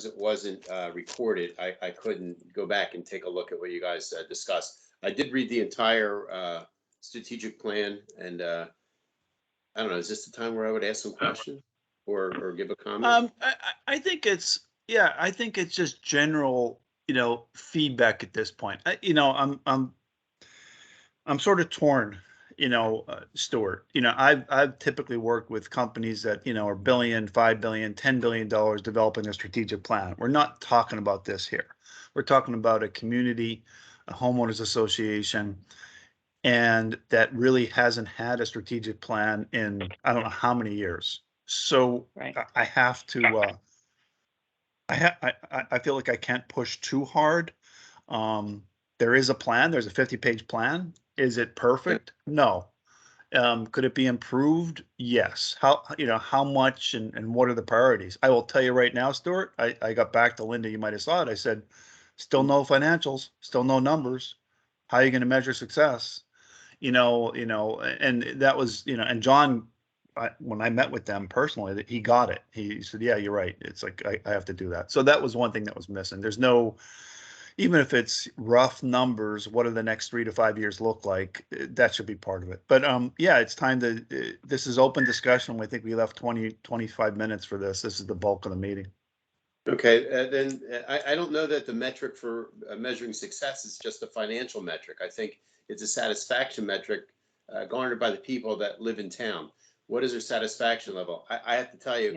it wasn't recorded, I couldn't go back and take a look at what you guys discussed. I did read the entire strategic plan, and I don't know, is this the time where I would ask some questions or give a comment? I think it's yeah, I think it's just general, feedback at this point. I'm sort of torn, Stuart. I've typically worked with companies that, are billion, 5 billion, $10 billion developing a strategic plan. We're not talking about this here. We're talking about a community, a homeowners association, and that really hasn't had a strategic plan in I don't know how many years. So Right. I have to. I feel like I can't push too hard. Um, there is a plan. There's a 50-page plan. Is it perfect? No. Could it be improved? Yes. How much and what are the priorities? I will tell you right now, Stuart, I got back to Linda, you might have saw it. I said, still no financials, still no numbers. How are you going to measure success? And that was, and John, when I met with them personally, that he got it. He said, yeah, you're right. It's like, I have to do that. So that was one thing that was missing. There's no, even if it's rough numbers, what do the next 3 to 5 years look like? That should be part of it. But yeah, it's time to, this is open discussion. I think we left 20-25 minutes for this. This is the bulk of the meeting. Okay, then I don't know that the metric for measuring success is just a financial metric. I think it's a satisfaction metric garnered by the people that live in town. What is their satisfaction level? I have to tell you,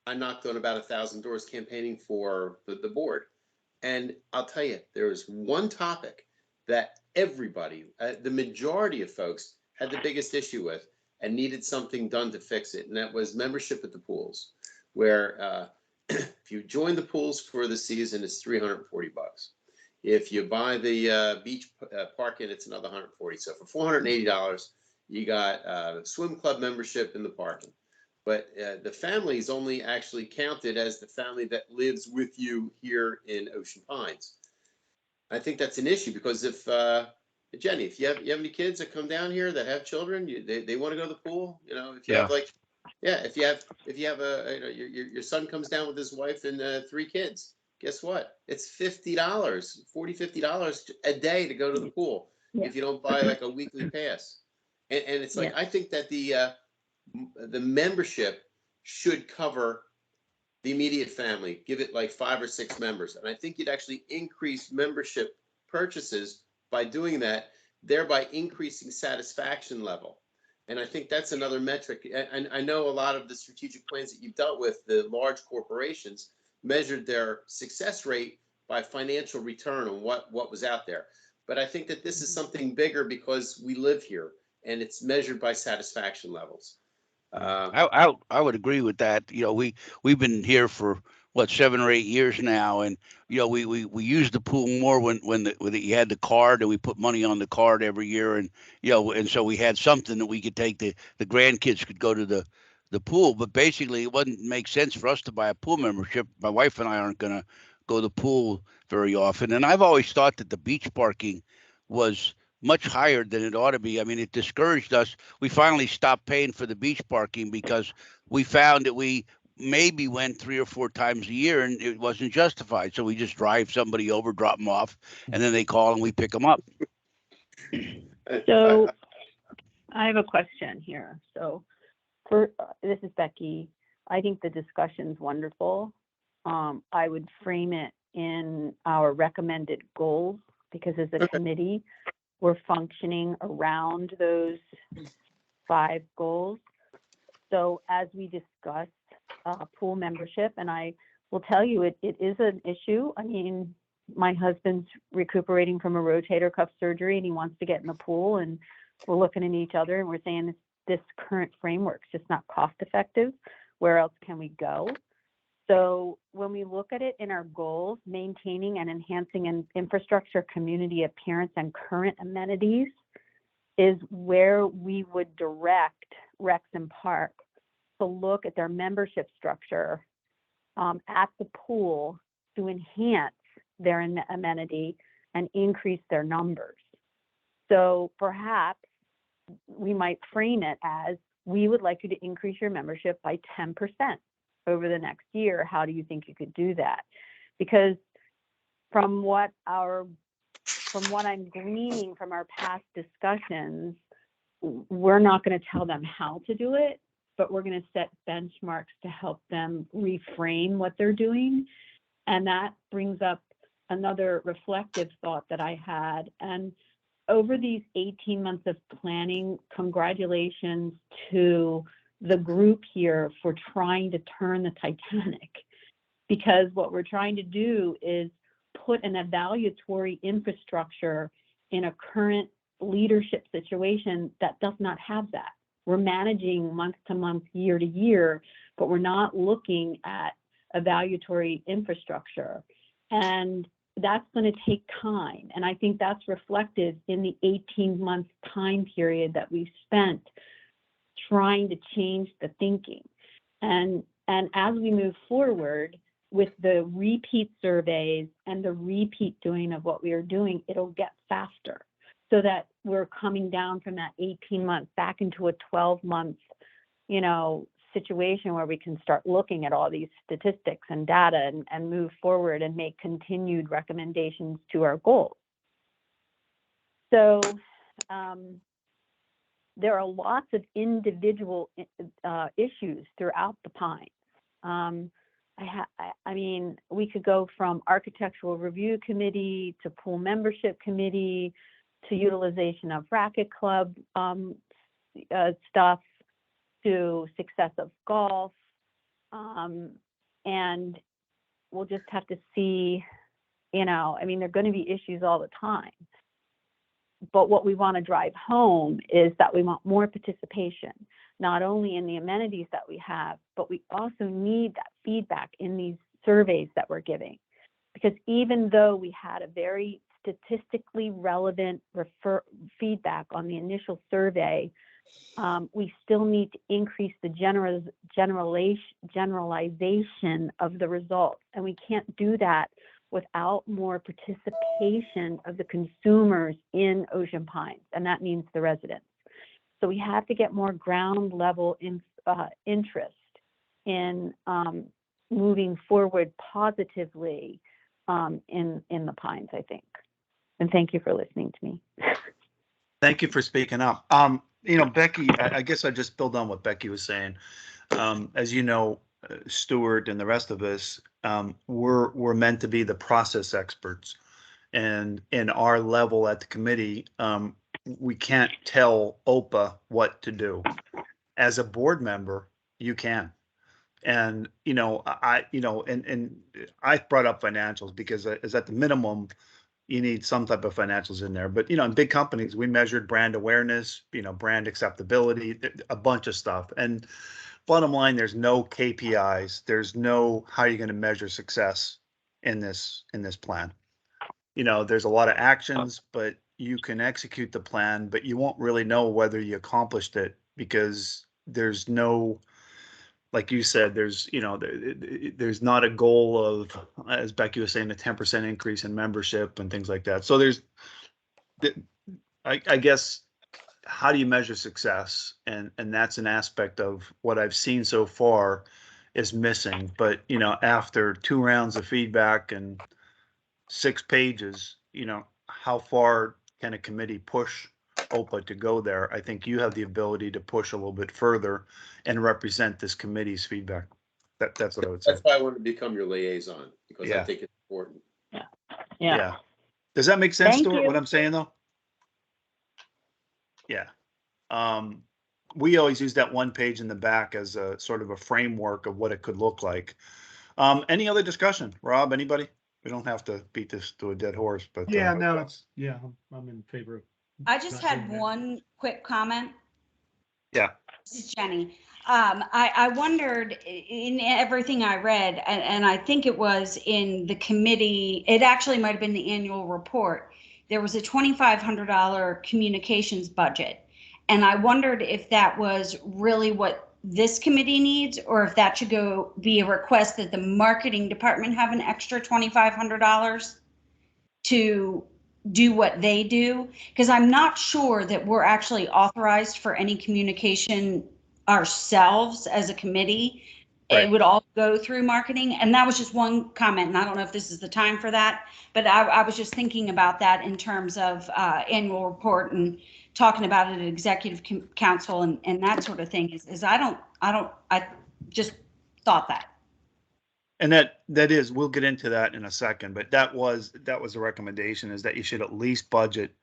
I knocked on about 1,000 doors campaigning for the board. And I'll tell you, there was one topic that everybody, the majority of folks, had the biggest issue with and needed something done to fix it. And that was membership at the pools, where if you join the pools for the season, it's $340. If you buy the beach parking, it's another $140. So for $480, you got swim club membership in the parking. But the family is only actually counted as the family that lives with you here in Ocean Pines. I think that's an issue because if Jenny, if you have any kids that come down here that have children, they want to go to the pool. If you Yeah. have like, yeah, if you have your son comes down with his wife and 3 kids, guess what? It's $50 a day to go to the pool if you don't buy like a weekly pass. And it's like, Yeah. I think that the membership should cover the immediate family, give it like 5 or 6 members. And I think you'd actually increase membership purchases by doing that, thereby increasing satisfaction level. And I think that's another metric. And I know a lot of the strategic plans that you've dealt with, the large corporations measured their success rate by financial return on what was out there. But I think that this is something bigger because we live here and it's measured by satisfaction levels. I would agree with that. We've been here for what 7 or 8 years now, and we use the pool more when you had the card, and we put money on the card every year, and and so we had something that we could take the grandkids could go to the pool, but basically it wouldn't make sense for us to buy a pool membership. My wife and I aren't going to go to the pool very often, and I've always thought that the beach parking was much higher than it ought to be. I mean, it discouraged us. We finally stopped paying for the beach parking because we found that we maybe went 3 or 4 times a year and it wasn't justified. So we just drive somebody over, drop them off, and then they call and we pick them up. So I have a question here. So this is Becky. I think the discussion's wonderful. I would frame it in our recommended goals because as a committee, we're functioning around those 5 goals. So as we discuss pool membership, and I will tell you, it is an issue. I mean, my husband's recuperating from a rotator cuff surgery and he wants to get in the pool, and we're looking at each other and we're saying this current framework's just not cost effective. Where else can we go? So when we look at it in our goals, maintaining and enhancing an infrastructure, community appearance, and current amenities is where we would direct Rex and Park to look at their membership structure at the pool to enhance their amenity and increase their numbers. So perhaps we might frame it as, we would like you to increase your membership by 10%. over the next year, how do you think you could do that? Because from what I'm gleaning from our past discussions, we're not going to tell them how to do it, but we're going to set benchmarks to help them reframe what they're doing. And that brings up another reflective thought that I had. And over these 18 months of planning, congratulations to the group here for trying to turn the Titanic, because what we're trying to do is put an evaluatory infrastructure in a current leadership situation that does not have that. We're managing month to month, year to year, but we're not looking at evaluatory infrastructure. And that's going to take time. And I think that's reflected in the 18-month time period that we've spent trying to change the thinking. And as we move forward with the repeat surveys and the repeat doing of what we are doing, it'll get faster, so that we're coming down from that 18 months back into a 12-month, situation where we can start looking at all these statistics and data and move forward and make continued recommendations to our goals. So there are lots of individual issues throughout the Pines. I mean, we could go from architectural review committee to pool membership committee to utilization of racket club stuff, to success of golf, and we'll just have to see, there are going to be issues all the time. But what we want to drive home is that we want more participation, not only in the amenities that we have, but we also need that feedback in these surveys that we're giving. Because even though we had a very statistically relevant feedback on the initial survey, we still need to increase the generalization of the results. And we can't do that without more participation of the consumers in Ocean Pines, and that means the residents. So we have to get more ground level interest in moving forward positively in the Pines, I think. And thank you for listening to me. Thank you for speaking up. Becky, I guess I just build on what Becky was saying. As you know, Stuart and the rest of us, we're meant to be the process experts. And in our level at the committee, we can't tell OPA what to do. As a board member, you can. And, I brought up financials because as at the minimum, you need some type of financials in there. But, in big companies, we measured brand awareness, brand acceptability, a bunch of stuff. And bottom line, there's no KPIs. There's no how you're going to measure success in this plan. There's a lot of actions, but you can execute the plan, but you won't really know whether you accomplished it because there's no, like you said, there's not a goal of, as Becky was saying, a 10% increase in membership and things like that. So I guess, how do you measure success? And that's an aspect of what I've seen so far is missing. But, after 2 rounds of feedback and 6 pages, how far can a committee push OPA to go there? I think you have the ability to push a little bit further and represent this committee's feedback. That's what I would say. That's why I want to become your liaison, because I think it's important. Yeah. Does that make sense, Thank Stuart, you. what I'm saying though? Yeah. We always use that 1 page in the back as a sort of a framework of what it could look like. Any other discussion? Rob, anybody? We don't have to beat this to a dead horse, but I'm in favor of. I just had one quick comment. Yeah. This is Jenny. I wondered in everything I read, and I think it was in the committee, it actually might have been the annual report. There was a $2,500 communications budget. And I wondered if that was really what this committee needs, or if that should be a request that the marketing department have an extra $2,500 to do what they do. Because I'm not sure that we're actually authorized for any communication ourselves as a committee Right. it would all go through marketing. And that was just one comment. And I don't know if this is the time for that, but I was just thinking about that in terms of annual report and talking about it at executive council and that sort of thing is I just thought that. And that is, we'll get into that in a second, but that was a recommendation, is that you should at least budget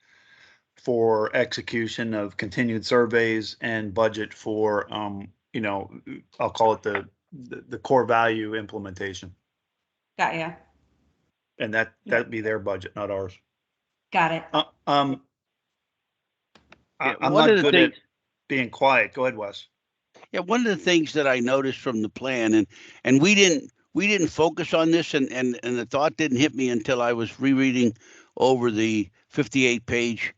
for execution of continued surveys and budget for, you know, I'll call it the core value implementation. Got ya. And that'd be their budget, not ours. Got it. I'm one of not the good at things- being quiet. Go ahead, Wes. Yeah, one of the things that I noticed from the plan, and we didn't focus on this, and the thought didn't hit me until I was rereading over the 58 page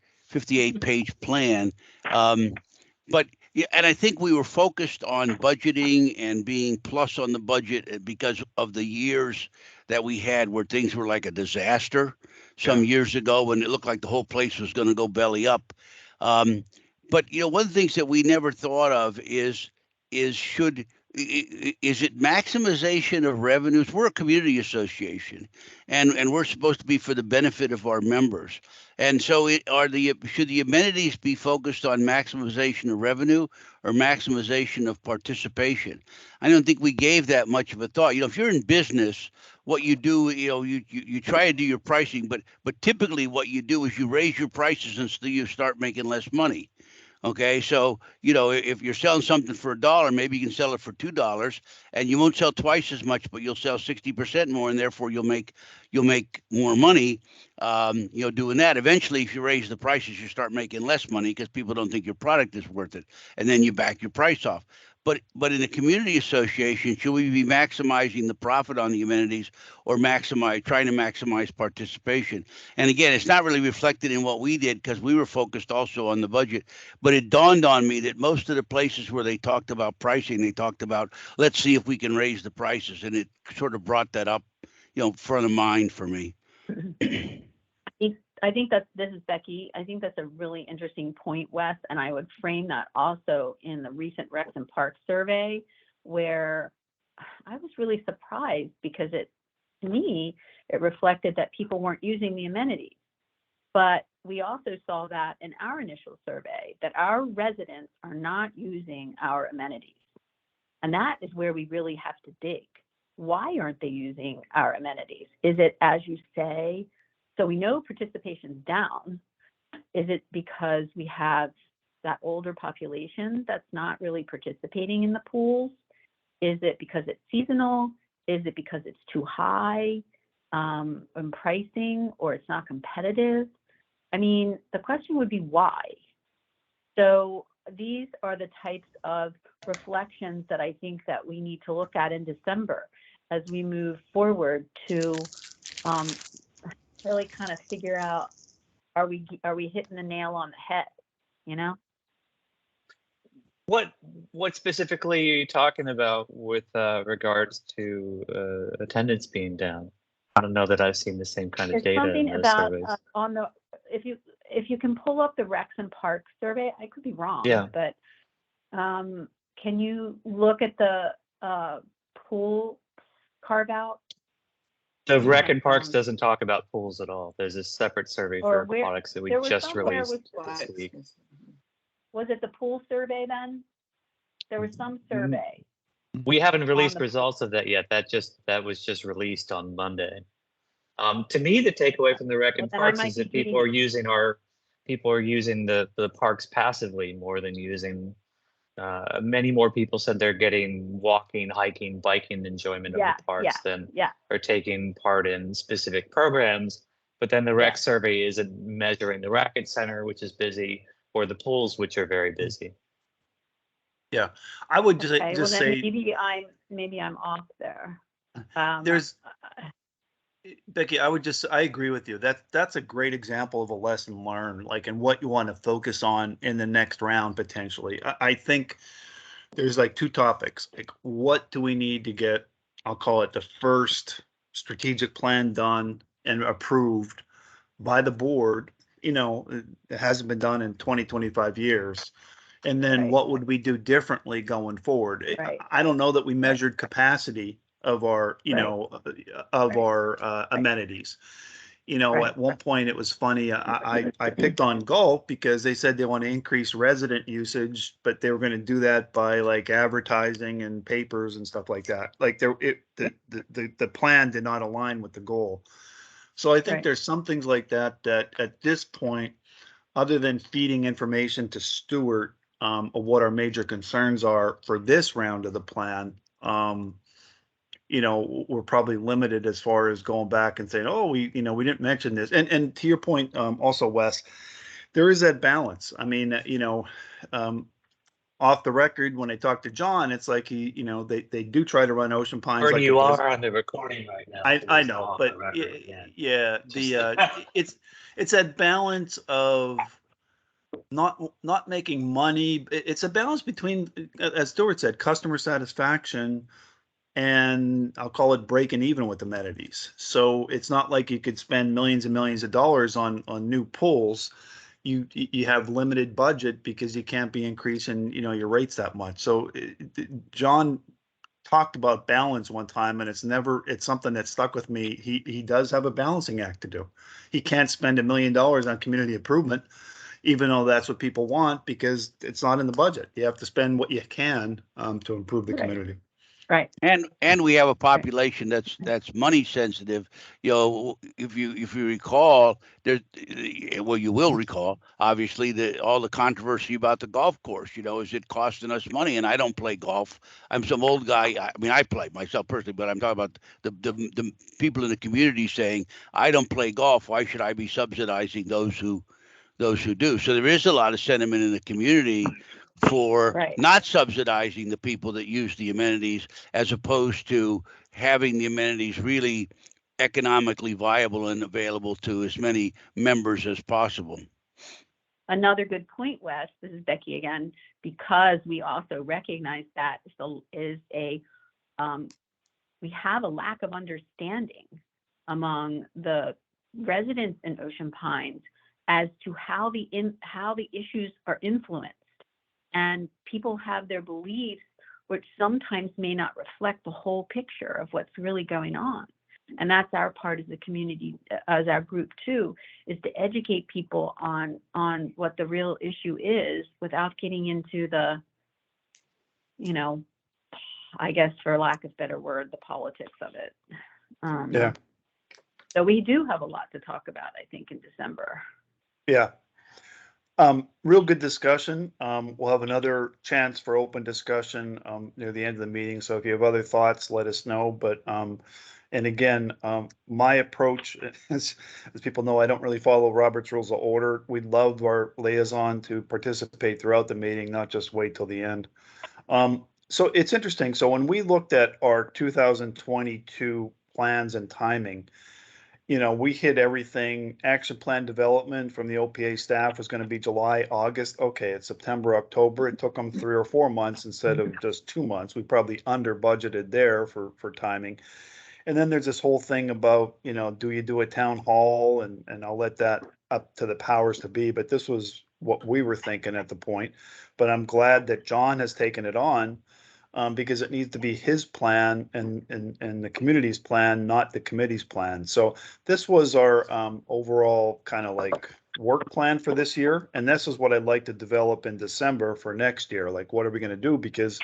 plan. But yeah, and I think we were focused on budgeting and being plus on the budget because of the years that we had where things were like a disaster some years ago when it looked like the whole place was going to go belly up. But you know, one of the things that we never thought of is it maximization of revenues? We're a community association, and we're supposed to be for the benefit of our members. And so, should the amenities be focused on maximization of revenue or maximization of participation? I don't think we gave that much of a thought. You know, if you're in business, what you do, you know, you try to do your pricing, but typically what you do is you raise your prices until you start making less money. Okay, so you know, if you're selling something for $1, maybe you can sell it for $2, and you won't sell twice as much, but you'll sell 60% more, and therefore you'll make more money. You know, doing that. Eventually, if you raise the prices, you start making less money because people don't think your product is worth it, and then you back your price off. But in a community association, should we be maximizing the profit on the amenities or trying to maximize participation? And again, it's not really reflected in what we did because we were focused also on the budget. But it dawned on me that most of the places where they talked about pricing, they talked about, let's see if we can raise the prices. And it sort of brought that up, you know, front of mind for me. I think this is Becky. I think that's a really interesting point, Wes, and I would frame that also in the recent Recs and Parks survey, where I was really surprised because to me, it reflected that people weren't using the amenities. But we also saw that in our initial survey, that our residents are not using our amenities. And that is where we really have to dig. Why aren't they using our amenities? Is it, as you say, so we know participation's down. Is it because we have that older population that's not really participating in the pools? Is it because it's seasonal? Is it because it's too high in pricing, or it's not competitive? I mean, the question would be why. So these are the types of reflections that I think that we need to look at in December as we move forward to really kind of figure out, are we hitting the nail on the head, you know? What specifically are you talking about with regards to attendance being down? I don't know that I've seen the same kind of There's data something in those about surveys. on the, if you can pull up the Recs and Parks survey, I could be wrong, Yeah. but can you look at the pool carve out? The Rec Yeah, and Parks doesn't talk about pools at all. There's a separate survey Or for where- products that we there was just somewhere released with- this week. Was it the pool survey then? There was some survey. We haven't released the- results of that yet. That was just released on Monday. To me, the takeaway from the Rec and Well, then I Parks might is that be people are reading using the parks passively more than using. Many more people said they're getting walking, hiking, biking enjoyment of the parks than are taking part in specific programs. But then the rec survey isn't measuring the racket center, which is busy, or the pools, which are very busy. Yeah, I would just, Okay, well then say maybe I'm off there. there's, Becky, I agree with you. That's a great example of a lesson learned, like, and what you want to focus on in the next round potentially. I think there's like two topics. Like, what do we need to get, I'll call it the first strategic plan done and approved by the board? You know, it hasn't been done in 20, 25 years. And then Right. what would we do differently going forward? Right. I don't know that we measured capacity of our, you Right. know, of Right. our amenities. You know, Right. at one point it was funny. I picked on golf because they said they want to increase resident usage, but they were going to do that by like advertising and papers and stuff like that. Like the plan did not align with the goal. So I think Right. there's some things like that that at this point, other than feeding information to Stuart of what our major concerns are for this round of the plan, you know, we're probably limited as far as going back and saying, oh, we didn't mention this. And to your point, also, Wes, there is that balance. I mean, um, off the record, when I talk to John, it's like they do try to run Ocean Pines Where like you a business. are on the recording right now. I please, know, off but the record again. yeah, Just- it's that balance of not making money. It's a balance between, as Stuart said, customer satisfaction and I'll call it breaking even with amenities. So it's not like you could spend millions and millions of dollars on new pools. You have limited budget because you can't be increasing your rates that much. So John talked about balance one time, and it's something that stuck with me. He does have a balancing act to do. He can't spend $1 million on community improvement, even though that's what people want, because it's not in the budget. You have to spend what you can to improve the Right. community. Right. And we have a population that's money sensitive. You know, if you recall, there, well, you will recall, obviously, all the controversy about the golf course. You know, is it costing us money? And I don't play golf. I'm some old guy. I mean, I play myself personally, but I'm talking about the people in the community saying, I don't play golf. Why should I be subsidizing those who do? So there is a lot of sentiment in the community for Right. not subsidizing the people that use the amenities, as opposed to having the amenities really economically viable and available to as many members as possible. Another good point, Wes, this is Becky again, because we also recognize that we have a lack of understanding among the residents in Ocean Pines as to how the issues are influenced. And people have their beliefs, which sometimes may not reflect the whole picture of what's really going on. And that's our part as a community, as our group too, is to educate people on what the real issue is without getting into the, I guess for lack of a better word, the politics of it. Yeah. So we do have a lot to talk about, I think, in December. Yeah. Real good discussion. We'll have another chance for open discussion near the end of the meeting. So if you have other thoughts, let us know. But and again, my approach, as people know, I don't really follow Robert's Rules of Order. We'd love our liaison to participate throughout the meeting, not just wait till the end. So it's interesting. So when we looked at our 2022 plans and timing, we hit everything. Action plan development from the OPA staff was going to be July, August. Okay, it's September, October. It took them 3 or 4 months instead of just 2 months. We probably under budgeted there for timing. And then there's this whole thing about, do you do a town hall? And I'll let that up to the powers to be. But this was what we were thinking at the point. But I'm glad that John has taken it on. Because it needs to be his plan and the community's plan, not the committee's plan. So this was our overall kind of like work plan for this year. And this is what I'd like to develop in December for next year. Like, what are we going to do? Because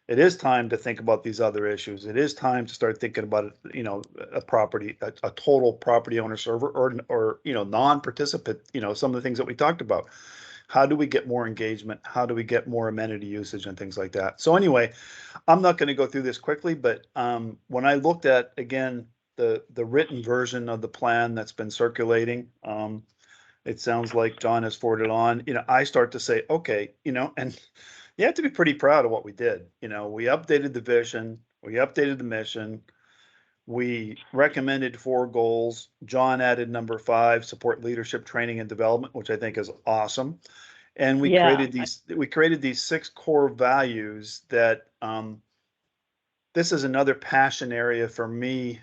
it is time to think about these other issues. It is time to start thinking about, a total property owner server or non-participant, some of the things that we talked about. How do we get more engagement? How do we get more amenity usage and things like that? So anyway, I'm not going to go through this quickly, but when I looked at, again, the written version of the plan that's been circulating, it sounds like John has forwarded on, I start to say, okay, and you have to be pretty proud of what we did. We updated the vision, we updated the mission, we recommended 4 goals. John added number 5, support leadership, training, and development, which I think is awesome. And we created these 6 core values that this is another passion area for me,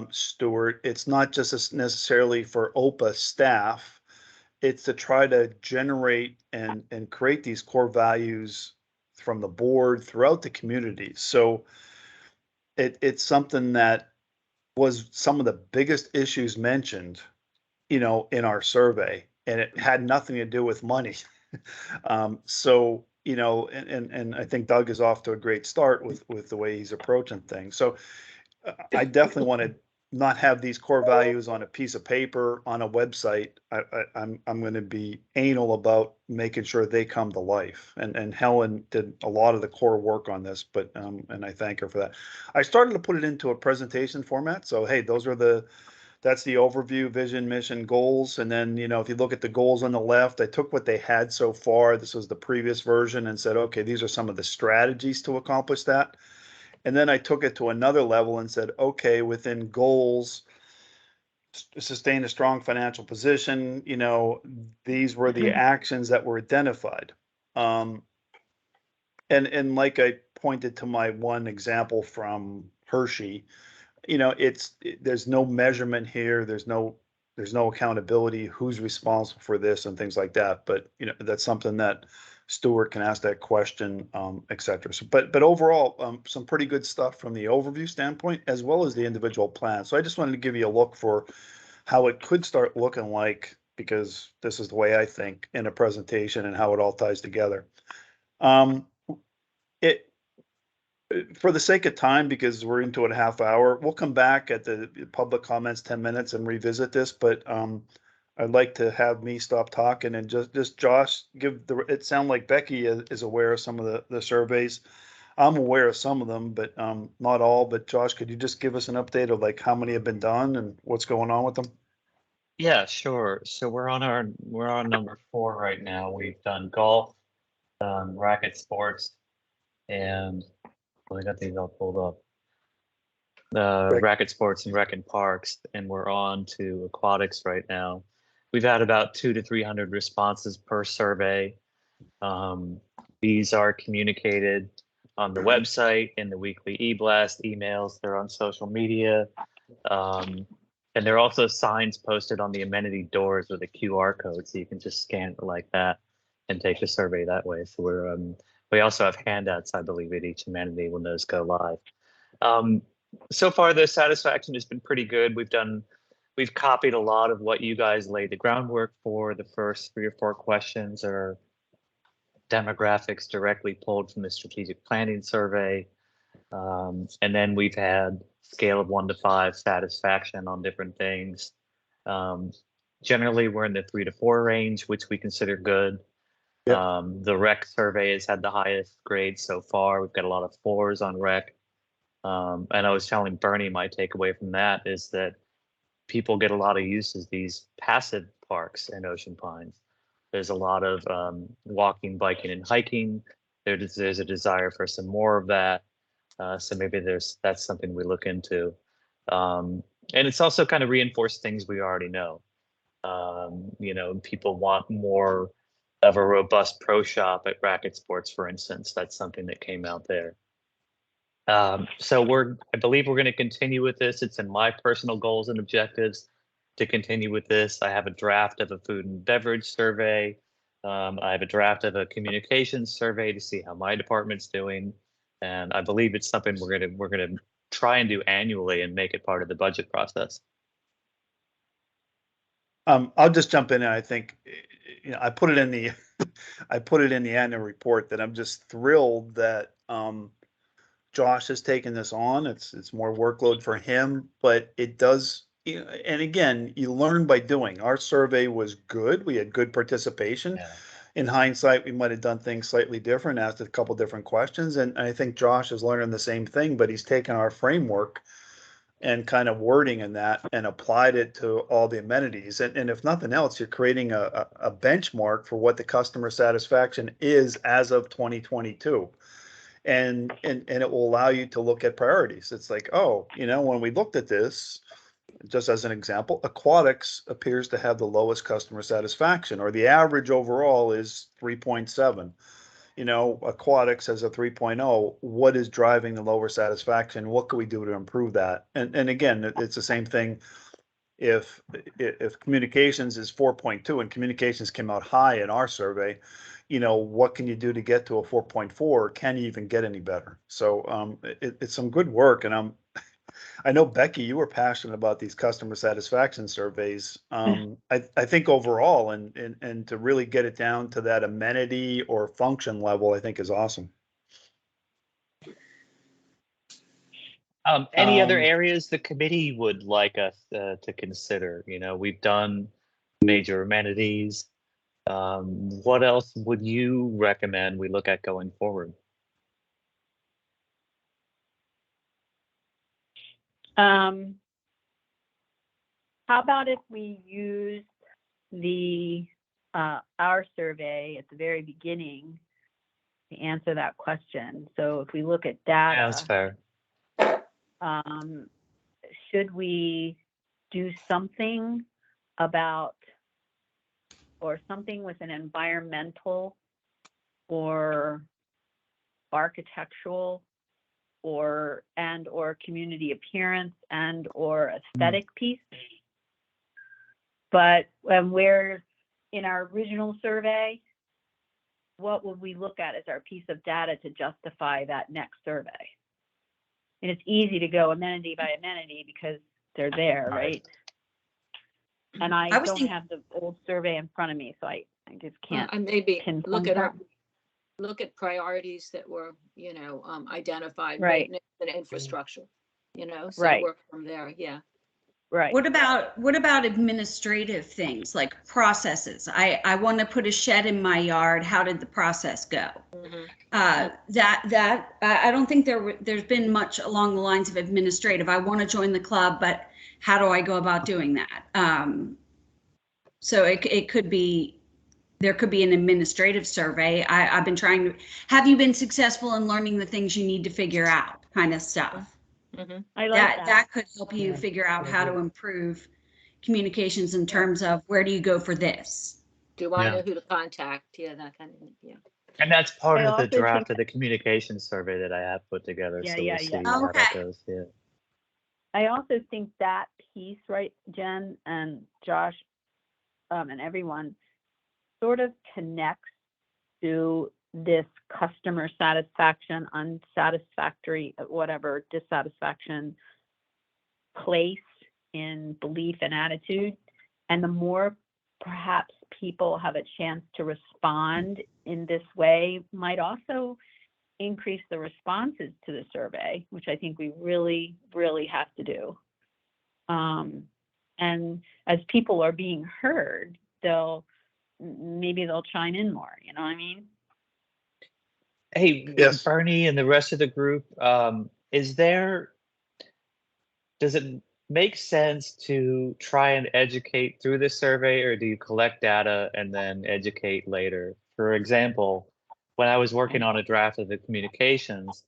Stuart. It's not just necessarily for OPA staff. it's to try to generate and create these core values from the board throughout the community. So it's something that was some of the biggest issues mentioned, in our survey, and it had nothing to do with money. So, and I think Doug is off to a great start with the way he's approaching things. So I definitely want to not have these core values on a piece of paper on a website. I'm going to be anal about making sure they come to life. And Helen did a lot of the core work on this, but and I thank her for that. I started to put it into a presentation format. So hey, that's the overview, vision, mission, goals. And then, if you look at the goals on the left, I took what they had so far. This was the previous version, and said, okay, these are some of the strategies to accomplish that. And then I took it to another level and said, okay, within goals, sustain a strong financial position, these were the actions that were identified. And like I pointed to my one example from Hershey, there's no measurement here. There's no accountability, who's responsible for this and things like that. But, that's something that Stuart can ask that question, et cetera. So, but overall, some pretty good stuff from the overview standpoint, as well as the individual plan. So I just wanted to give you a look for how it could start looking like, because this is the way I think in a presentation and how it all ties together. For the sake of time, because we're into it a half hour, we'll come back at the public comments 10 minutes and revisit this, but I'd like to have me stop talking and just Josh it sound like Becky is aware of some of the surveys. I'm aware of some of them, but not all. But Josh, could you just give us an update of like how many have been done and what's going on with them? Yeah, sure. So we're on number 4 right now. We've done golf, racket sports, and I got these all pulled up. Right. Racket sports and rec and parks, and we're on to aquatics right now. We've had about 200 to 300 responses per survey. These are communicated on the website, in the weekly e-blast emails. They're on social media. And there are also signs posted on the amenity doors with a QR code, so you can just scan it like that and take the survey that way. So we also have handouts, I believe, at each amenity when those go live. So far, the satisfaction has been pretty good. We've copied a lot of what you guys laid the groundwork for. The first 3 or 4 questions are demographics directly pulled from the strategic planning survey. And then we've had scale of 1 to 5 satisfaction on different things. Generally, we're in the 3 to 4 range, which we consider good. Yep. The rec survey has had the highest grade so far. We've got a lot of 4s on rec. And I was telling Bernie, my takeaway from that is that people get a lot of use as these passive parks in Ocean Pines. There's a lot of walking, biking, and hiking. There's a desire for some more of that. So maybe that's something we look into. And it's also kind of reinforced things we already know. People want more of a robust pro shop at racket sports, for instance. That's something that came out there. So I believe we're going to continue with this. It's in my personal goals and objectives to continue with this. I have a draft of a food and beverage survey. I have a draft of a communications survey to see how my department's doing. And I believe it's something we're going to try and do annually and make it part of the budget process. I'll just jump in, and I think, I put it in the annual report that I'm just thrilled that Josh has taken this on. It's more workload for him, but it does. And again, you learn by doing. Our survey was good. We had good participation. Yeah. In hindsight, we might have done things slightly different, asked a couple different questions, and I think Josh is learning the same thing. But he's taken our framework and kind of wording in that and applied it to all the amenities. And if nothing else, you're creating a benchmark for what the customer satisfaction is as of 2022. And it will allow you to look at priorities. It's like, when we looked at this, just as an example, aquatics appears to have the lowest customer satisfaction, or the average overall is 3.7. Aquatics has a 3.0. What is driving the lower satisfaction? What can we do to improve that? And again, it's the same thing. if communications is 4.2 and communications came out high in our survey, what can you do to get to a 4.4? Can you even get any better? So it's some good work, and I know, Becky, you were passionate about these customer satisfaction surveys. I think overall, and to really get it down to that amenity or function level, I think is awesome. Any other Um, areas the committee would like us to consider? We've done major amenities. What else would you recommend we look at going forward? How about if we use our survey at the very beginning to answer that question? So if we look at data. Yeah, that's fair. Should we do something about, or something with an environmental or architectural or community appearance or aesthetic piece? But where in our original survey, what would we look at as our piece of data to justify that next survey? And it's easy to go amenity by amenity because they're there, right? And I don't have the old survey in front of me, so I just can't. And maybe pinpoint that. look at priorities that were, identified, Right. maintenance and infrastructure, so Right. work from there. Yeah. Right. What about administrative things like processes? I want to put a shed in my yard. How did the process go? Mhm. I don't think there's been much along the lines of administrative. I want to join the club, but how do I go about doing that? So it could be, there could be an administrative survey. I've been trying to, have you been successful in learning the things you need to figure out kind of stuff? Mhm. I like That could help you figure out how to improve communications in terms of where do you go for this? Do I Yeah. know who to contact? Yeah, that kind of thing. Yeah. And that's part I of the also draft think- of the communication survey that I have put together. Yeah, So yeah, we'll see yeah. how that Okay. goes. Yeah. I also think that piece, right, Jen and Josh, and everyone, sort of connects to this customer satisfaction, unsatisfactory, whatever, dissatisfaction place in belief and attitude. And the more perhaps people have a chance to respond in this way might also increase the responses to the survey, which I think we really, really have to do. And as people are being heard, maybe they'll chime in more, you know what I mean? Hey, Yes. Bernie and the rest of the group, does it make sense to try and educate through this survey, or do you collect data and then educate later? For example, when I was working on a draft of the communications,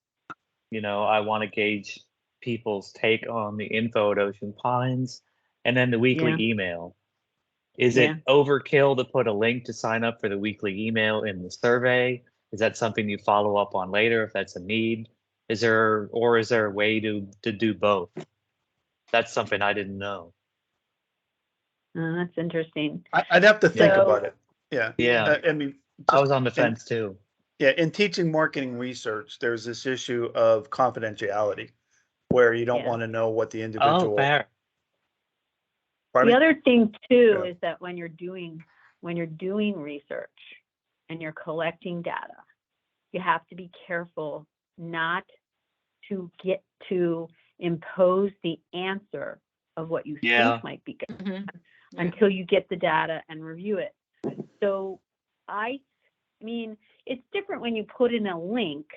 I want to gauge people's take on the info at Ocean Pines and then the weekly email. Is it overkill to put a link to sign up for the weekly email in the survey? Is that something you follow up on later if that's a need? Is there a way to do both? That's something I didn't know. That's interesting. I'd have to think So- about it. Yeah. Yeah. I mean, I was on the fence too. yeah, in teaching marketing research, there's this issue of confidentiality where you don't Yeah. want to know what the Oh, individual. fair. Pardon The me? other thing too Yeah. is that when you're doing research and you're collecting data, you have to be careful not to get to impose the answer of what you Yeah. think might be good Mhm. Yeah. until you get the data and review it. So I mean, it's different when you put in a link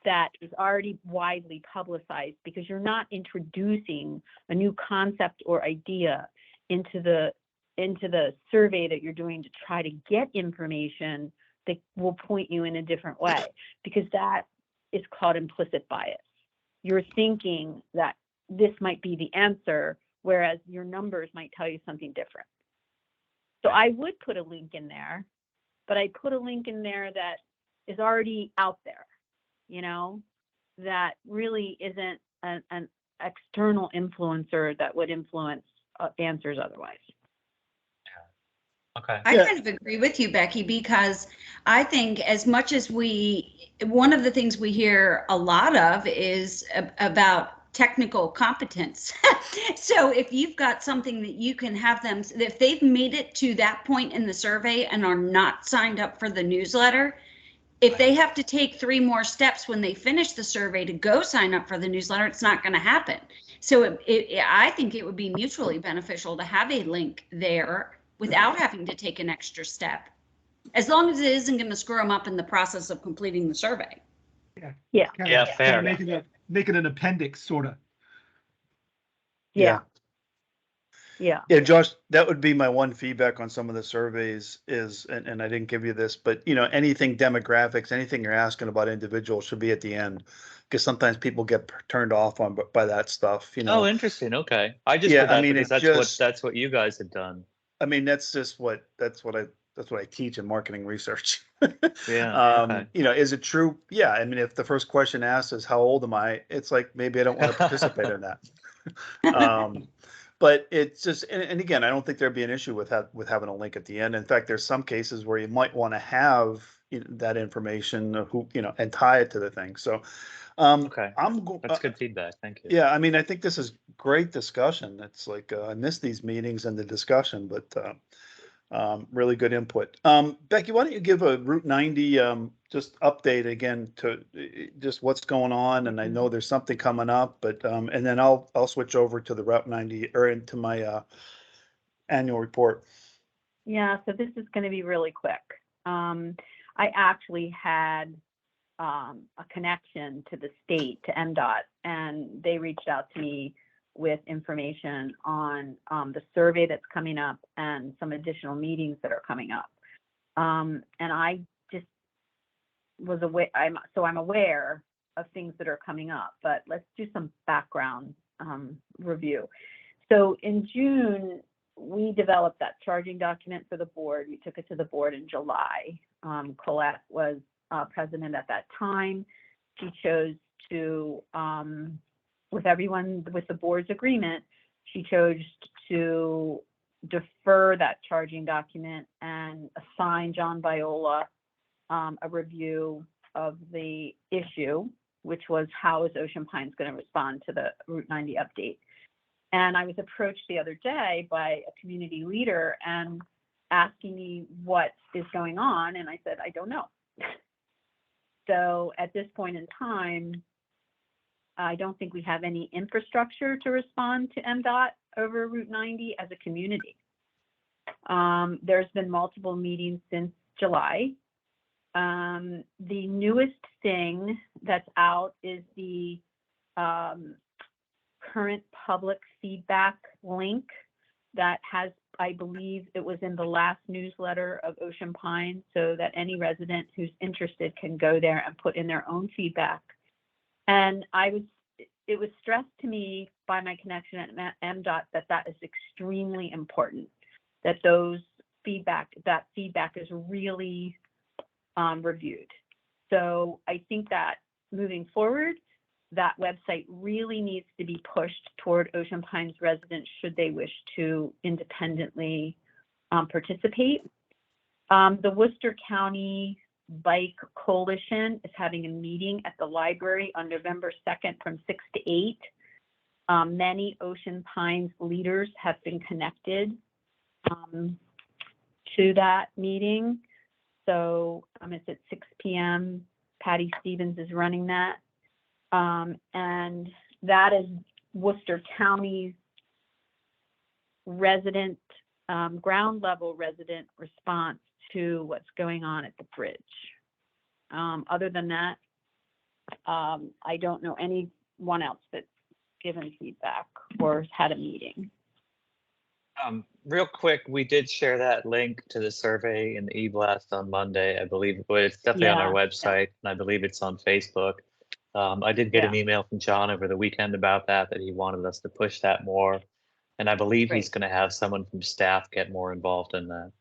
that is already widely publicized, because you're not introducing a new concept or idea into the survey that you're doing to try to get information that will point you in a different way, because that is called implicit bias. You're thinking that this might be the answer, whereas your numbers might tell you something different. So I would put a link in there, but I put a link in there that is already out there, that really isn't external influencer that would influence answers otherwise. Okay. I Yeah. kind of agree with you, Becky, because I think as much as one of the things we hear a lot of is about technical competence. So if you've got something that you can have them, if they've made it to that point in the survey and are not signed up for the newsletter, if they have to take 3 more steps when they finish the survey to go sign up for the newsletter, it's not going to happen. So I think it would be mutually beneficial to have a link there without having to take an extra step, as long as it isn't going to screw them up in the process of completing the survey. Yeah. Yeah, fair. Make it an appendix, sort of. Yeah. Yeah. Yeah, Josh, that would be my one feedback on some of the surveys is, and I didn't give you this, but anything demographics, anything you're asking about individuals should be at the end. Because sometimes people get turned off by that stuff, Oh, interesting. Okay. I just Yeah, did that I mean, because that's what you guys had done. I mean, that's what I teach in marketing research. Yeah. Okay. Is it true? Yeah. I mean, if the first question asked is how old am I? It's like, maybe I don't want to participate in that. But it's just, and again, I don't think there'd be an issue with having a link at the end. In fact, there's some cases where you might want to have that information of who, and tie it to the thing. So, Okay. That's good feedback. Thank you. yeah, I mean, I think this is great discussion. It's like, I miss these meetings and the discussion, but really good input. Becky, why don't you give a Route 90 just update again to just what's going on? And I know there's something coming up, but and then I'll switch over to the Route 90 or into my annual report. Yeah, so this is going to be really quick. I actually had a connection to the state, to MDOT, and they reached out to me with information on the survey that's coming up and some additional meetings that are coming up. And I just was aware, I'm aware of things that are coming up, but let's do some background review. So in June, we developed that charging document for the board. We took it to the board in July. Colette was president at that time. She chose to, with the board's agreement, she chose to defer that charging document and assign John Viola a review of the issue, which was how is Ocean Pines going to respond to the Route 90 update. And I was approached the other day by a community leader and asking me what is going on, and I said, I don't know. So at this point in time, I don't think we have any infrastructure to respond to MDOT over Route 90 as a community. There's been multiple meetings since July. The newest thing that's out is the current public feedback link that has, I believe it was in the last newsletter of Ocean Pines, so that any resident who's interested can go there and put in their own feedback. And it was stressed to me by my connection at MDOT that is extremely important, that that feedback is really reviewed. So I think that moving forward, that website really needs to be pushed toward Ocean Pines residents should they wish to independently participate. The Worcester County Bike Coalition is having a meeting at the library on November 2nd from 6 to 8. Many Ocean Pines leaders have been connected to that meeting. So it's at 6 p.m. Patty Stevens is running that. And that is Worcester County's resident, ground level resident response to what's going on at the bridge. Other than that, I don't know anyone else that's given feedback or had a meeting. Real quick, we did share that link to the survey in the e-blast on Monday, I believe, but it's definitely on our website, and I believe it's on Facebook. I did get an email from John over the weekend about that he wanted us to push that more. And I believe he's going to have someone from staff get more involved in that.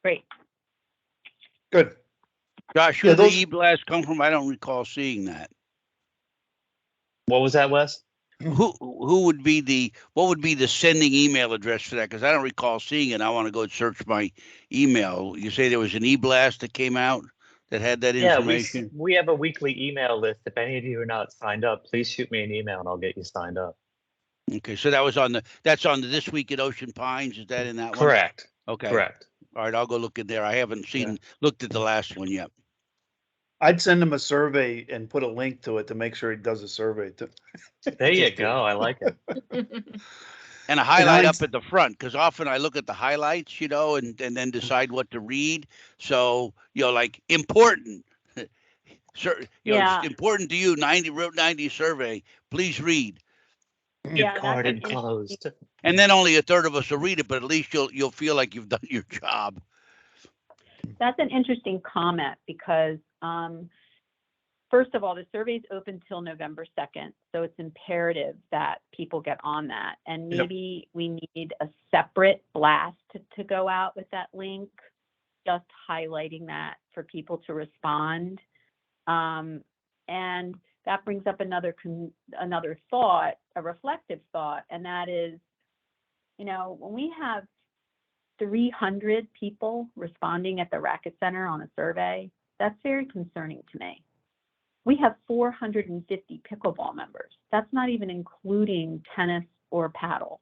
Great. Good. Josh, where did the e-blast come from? I don't recall seeing that. What was that, Wes? Who would be what would be the sending email address for that? Because I don't recall seeing it. I want to go search my email. You say there was an e-blast that came out that had that information? We have a weekly email list. If any of you are not signed up, please shoot me an email and I'll get you signed up. Okay, so that's on the This Week at Ocean Pines. Is that in that one? Correct. Okay. Correct. All right, I'll go look in there. I haven't looked at the last one yet. I'd send him a survey and put a link to it to make sure he does a survey. There you go. I like it. And a highlight up at the front, because often I look at the highlights, and then decide what to read. So, like important, it's important to you, Route 90 survey, please read. Yeah, card enclosed. And then only a third of us will read it, but at least you'll feel like you've done your job. That's an interesting comment because, first of all, the survey's open till November 2nd, so it's imperative that people get on that. And maybe we need a separate blast to go out with that link, just highlighting that for people to respond. And that brings up another thought, a reflective thought, and that is, when we have 300 people responding at the Racket Center on a survey, that's very concerning to me. We have 450 pickleball members. That's not even including tennis or paddle.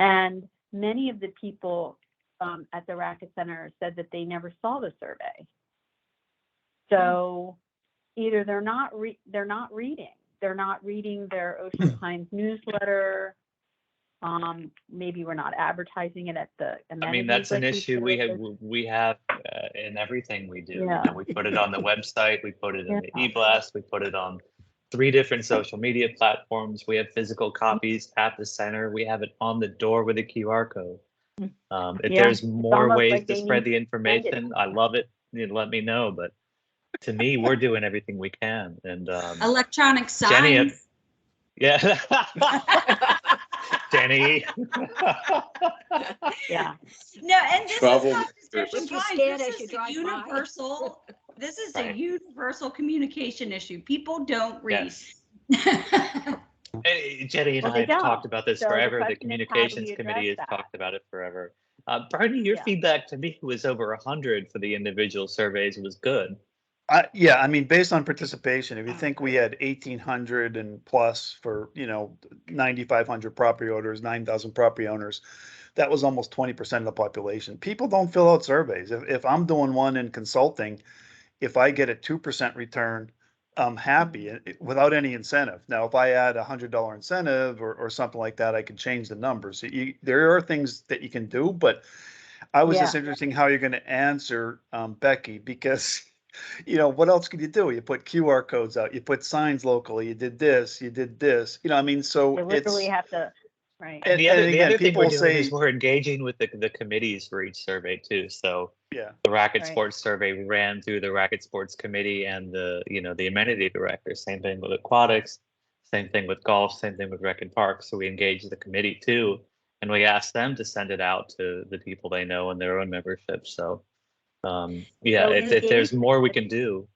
And many of the people at the Racket Center said that they never saw the survey. So either they're not reading their Ocean Pines newsletter. Maybe we're not advertising it at the amenities. I mean, that's an issue we have in everything we do. Yeah. We put it on the website, we put it in the e-blast, we put it on 3 different social media platforms. We have physical copies at the center. We have it on the door with a QR code. If there's more ways to spread the information, I love it. Let me know. But to me, we're doing everything we can. And electronic signs. Jenny, yeah. Jenny. Yeah. No, and this Trouble. is not just If you're fine. scared, This I is should a drive by. universal. This is a Right. universal communication issue. People don't read. Yes. Jenny and Well, I they have don't. talked about this So the forever. The question is, how do communications we committee has address that? talked about it forever. Barney, your feedback to me was over 100 for the individual surveys was good. Yeah, I mean, based on participation, if you think we had 1,800 and plus for, 9,500 property owners, 9,000 property owners, that was almost 20% of the population. People don't fill out surveys. If I'm doing one in consulting, if I get a 2% return, I'm happy without any incentive. Now, if I add $100 incentive or something like that, I can change the numbers. There are things that you can do, but I was just interested how you're going to answer Becky, because what else could you do? You put QR codes out, you put signs locally, you did this, so You literally have to, right. And the other thing people we're doing say, is we're engaging with the committees for each survey too. So the Racket Right. Sports survey ran through the Racket Sports Committee and the amenity director. Same thing with aquatics, same thing with golf, same thing with rec and parks. So we engaged the committee too, and we asked them to send it out to the people they know in their own membership. So if there's more we can do.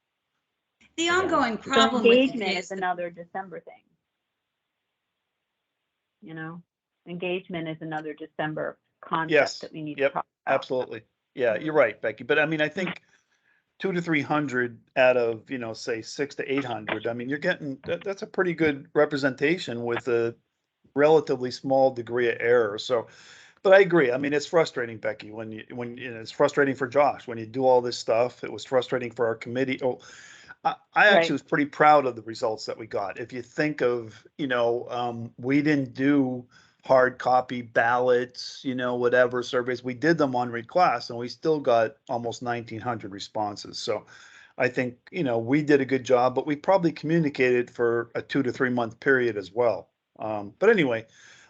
The ongoing So problem with engagement it is another December thing. Engagement is another December concept Yes. that we need to Yep. talk about. Absolutely. Yeah, you're right, Becky. But I mean, I think 200 to 300 out of, say 600 to 800. I mean, you're getting that's a pretty good representation with a relatively small degree of error. So, but I agree. I mean, it's frustrating, Becky, when it's frustrating for Josh when you do all this stuff. It was frustrating for our committee. Oh, I actually was pretty proud of the results that we got. If you think of, we didn't do hard copy ballots, whatever surveys. We did them on request and we still got almost 1,900 responses. So I think, we did a good job, but we probably communicated for a 2 to 3 month period as well. But anyway.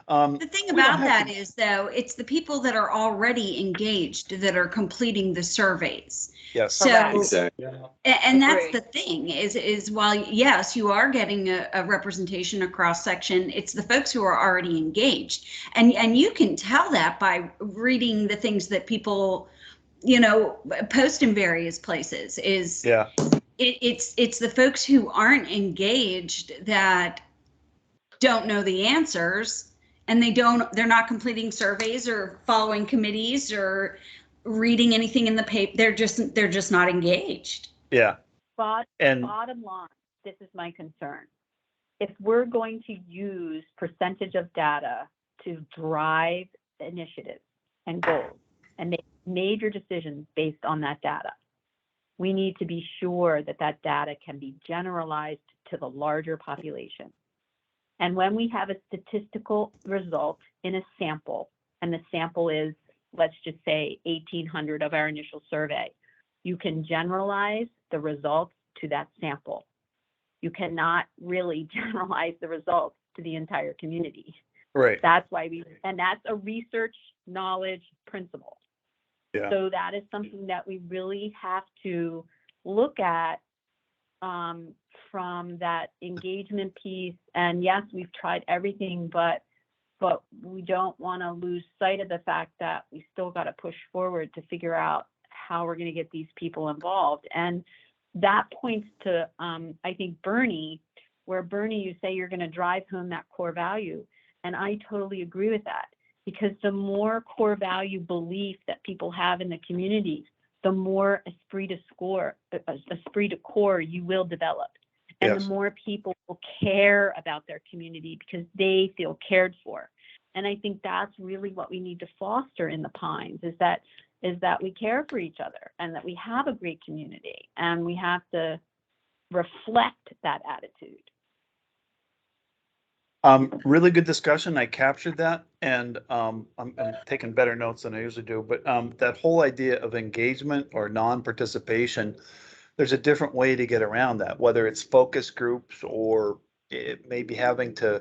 The thing about that is, though, it's the people that are already engaged that are completing the surveys. Yes. So, Exactly. and that's the thing is while, yes, you are getting a representation, a cross section, it's the folks who are already engaged. And you can tell that by reading the things that people, post in various places it's the folks who aren't engaged that don't know the answers, and they're not completing surveys or following committees or reading anything in the paper. They're just not engaged. Yeah. And Bottom line, this is my concern. If we're going to use percentage of data to drive initiatives and goals and make major decisions based on that data, we need to be sure that that data can be generalized to the larger population. And when we have a statistical result in a sample, and the sample is, let's just say 1,800 of our initial survey, you can generalize the results to that sample. You cannot really generalize the results to the entire community. right. That's why and that's a research knowledge principle. Yeah. So that is something that we really have to look at from that engagement piece. And yes, we've tried everything, but we don't want to lose sight of the fact that we still got to push forward to figure out how we're going to get these people involved. And that points to, I think, Bernie, where Bernie, you say you're going to drive home that core value. And I totally agree with that, because the more core value belief that people have in the community, the more esprit de corps you will develop. And Yes. the more people will care about their community because they feel cared for. And I think that's really what we need to foster in the Pines, is that we care for each other and that we have a great community, and we have to reflect that attitude. Really good discussion. I captured that, and I'm taking better notes than I usually do. But that whole idea of engagement or non-participation, there's a different way to get around that, whether it's focus groups or it maybe having to,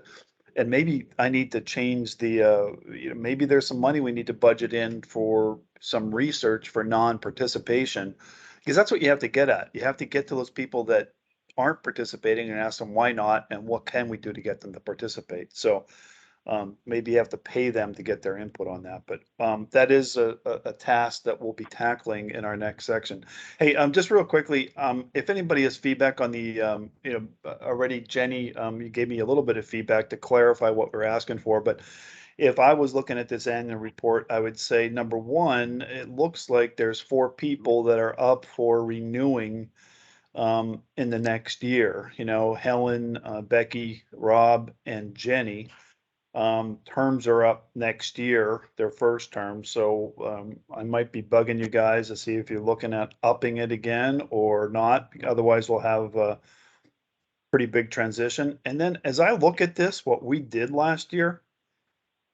and maybe I need to change the, maybe there's some money we need to budget in for some research for non-participation, because that's what you have to get at. You have to get to those people that aren't participating and ask them why not, and what can we do to get them to participate. So maybe you have to pay them to get their input on that, but that is a task that we'll be tackling in our next section. Hey, just real quickly, if anybody has feedback on the, already Jenny, you gave me a little bit of feedback to clarify what we're asking for, but if I was looking at this annual report, I would say, number one, it looks like there's 4 people that are up for renewing in the next year. Helen, Becky, Rob, and Jenny. Terms are up next year, their first term. So I might be bugging you guys to see if you're looking at upping it again or not. Otherwise, we'll have a pretty big transition. And then as I look at this, what we did last year,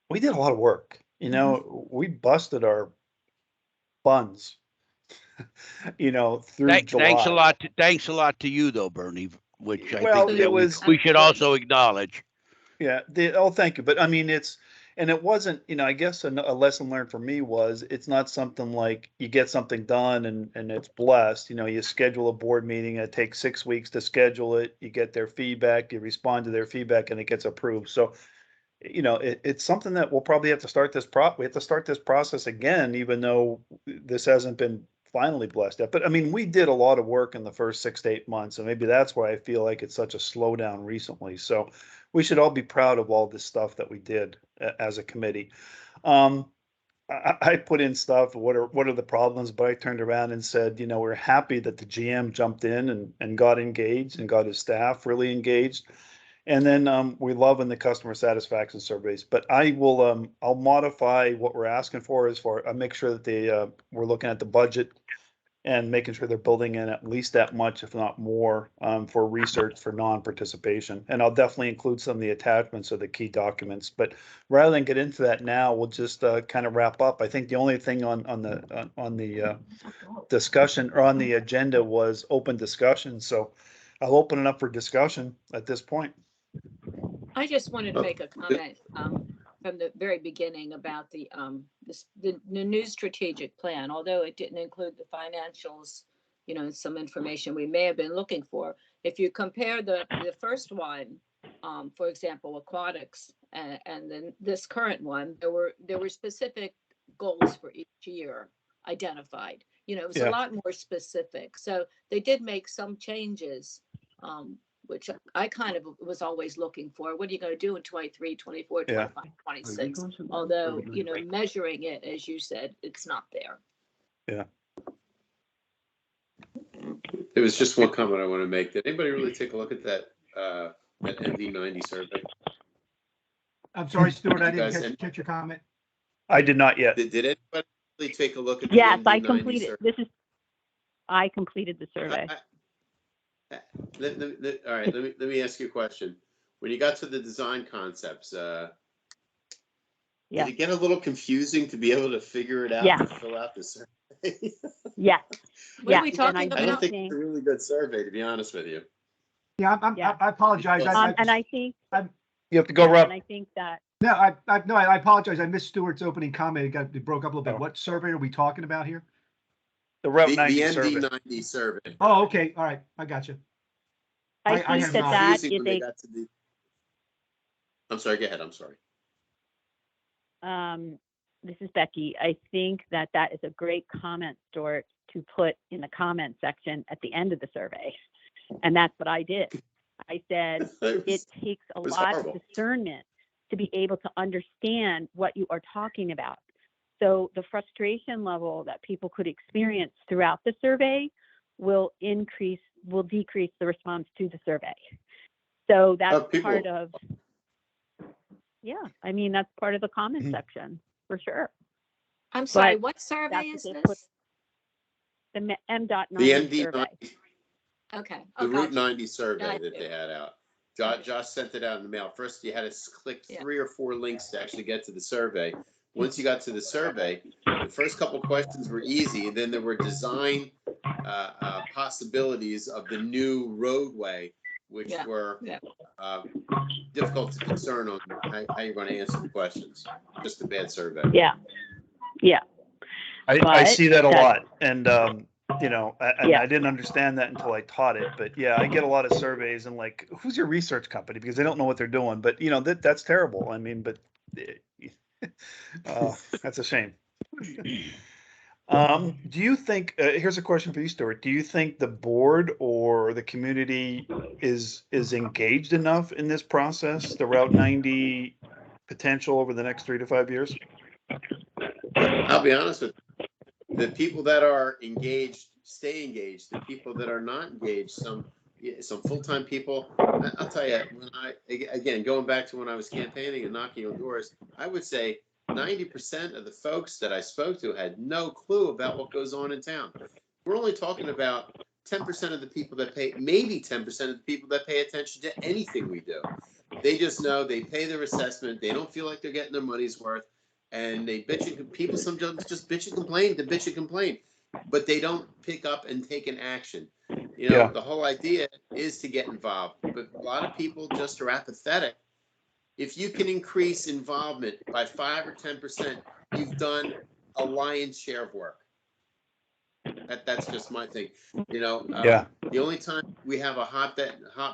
we did a lot of work. We busted our buns, through July. Thanks a lot to you though, Bernie, which I Well, think it was. we should also acknowledge. Yeah. Thank you. But I mean, it wasn't, I guess a lesson learned for me was it's not something like you get something done and it's blessed. You schedule a board meeting, it takes 6 weeks to schedule it. You get their feedback, you respond to their feedback, and it gets approved. So, it's something that we'll probably have to start we have to start this process again, even though this hasn't been finally blessed yet. But I mean, we did a lot of work in the first 6 to 8 months, and maybe that's why I feel like it's such a slowdown recently. So we should all be proud of all this stuff that we did as a committee. I put in stuff, what are the problems, but I turned around and said, we're happy that the GM jumped in and got engaged and got his staff really engaged. And then we love in the customer satisfaction surveys, but I'll modify what we're asking for I make sure that we're looking at the budget and making sure they're building in at least that much, if not more, for research for non-participation. And I'll definitely include some of the attachments of the key documents. But rather than get into that now, we'll just kind of wrap up. I think the only thing on the discussion or on the agenda was open discussion. So I'll open it up for discussion at this point. I just wanted to make a comment from the very beginning about the new strategic plan. Although it didn't include the financials, some information we may have been looking for. If you compare the first one, for example, aquatics, and then this current one, there were specific goals for each year identified. It was a lot more specific. So they did make some changes which I kind of was always looking for. What are you going to do in 23, 24, Yeah. 25, 26? Although, measuring it, as you said, it's not there. Yeah. There was just one comment I want to make. Did anybody really take a look at that MD90 survey? I'm sorry, Stuart, I You guys- didn't catch your comment. I did not yet. Did anybody really take a look at the Yes, I MD90 completed, survey? I completed the survey. All right, let me ask you a question. When you got to the design concepts, Yeah. did it get a little confusing to be able to figure it out Yeah. to fill out the survey? Yes. What Yeah, are we and talking I I about? don't think think- it's a really good survey, to be honest with you. Yeah, Yeah. I apologize. And I think, You have to go, Rob. and I think that, No, I apologize. I missed Stuart's opening comment. It broke up a little bit. Oh. What survey are we talking about here? The Route The 90 survey. MD90 survey. Oh, okay. All right. I got you. I I think have that not. that Confusing is when they a, got to the- I'm sorry, go ahead, I'm sorry. this is Becky. I think that that is a great comment, Stuart, to put in the comment section at the end of the survey. And that's what I did. I said, it takes a was lot horrible. of discernment to be able to understand what you are talking about. So the frustration level that people could experience throughout the survey will decrease the response to the survey. So that's people- part of, yeah, I mean, that's part of the comment Mhm. section for sure. I'm sorry, But what survey that's is what they put- this? The M.90 The survey. MD90, Okay. the Oh, Route gotcha. 90 survey Got that you. they had out. Josh sent it out in the mail. First, you had to click Yeah. 3 or 4 links to actually get to the survey. Once you got to the survey, the first couple questions were easy, and then there were design possibilities of the new roadway, which Yeah, were yeah. difficult to discern on how you're going to answer the questions. Just a bad survey. Yeah, yeah. I But see that a that- lot. And, and Yeah. I didn't understand that until I taught it. But yeah, I get a lot of surveys and like, who's your research company? Because they don't know what they're doing. But, that's terrible. I mean, but that's a shame. Do you think, here's a question for you, Stuart. Do you think the board or the community is engaged enough in this process, the Route 90 potential over the next 3 to 5 years? I'll be honest with you. The people that are engaged stay engaged. The people that are not engaged, some full-time people. I'll tell you, again, going back to when I was campaigning and knocking on doors, I would say 90% of the folks that I spoke to had no clue about what goes on in town. We're only talking about 10% of the people that pay, maybe 10% of the people that pay attention to anything we do. They just know they pay their assessment. They don't feel like they're getting their money's worth. And they bitch and people sometimes just bitch and complain, but they don't pick up and take an action. Yeah. The whole idea is to get involved, but a lot of people just are apathetic. If you can increase involvement by 5 or 10%, you've done a lion's share of work. That's just my thing. Yeah. The only time we have a hot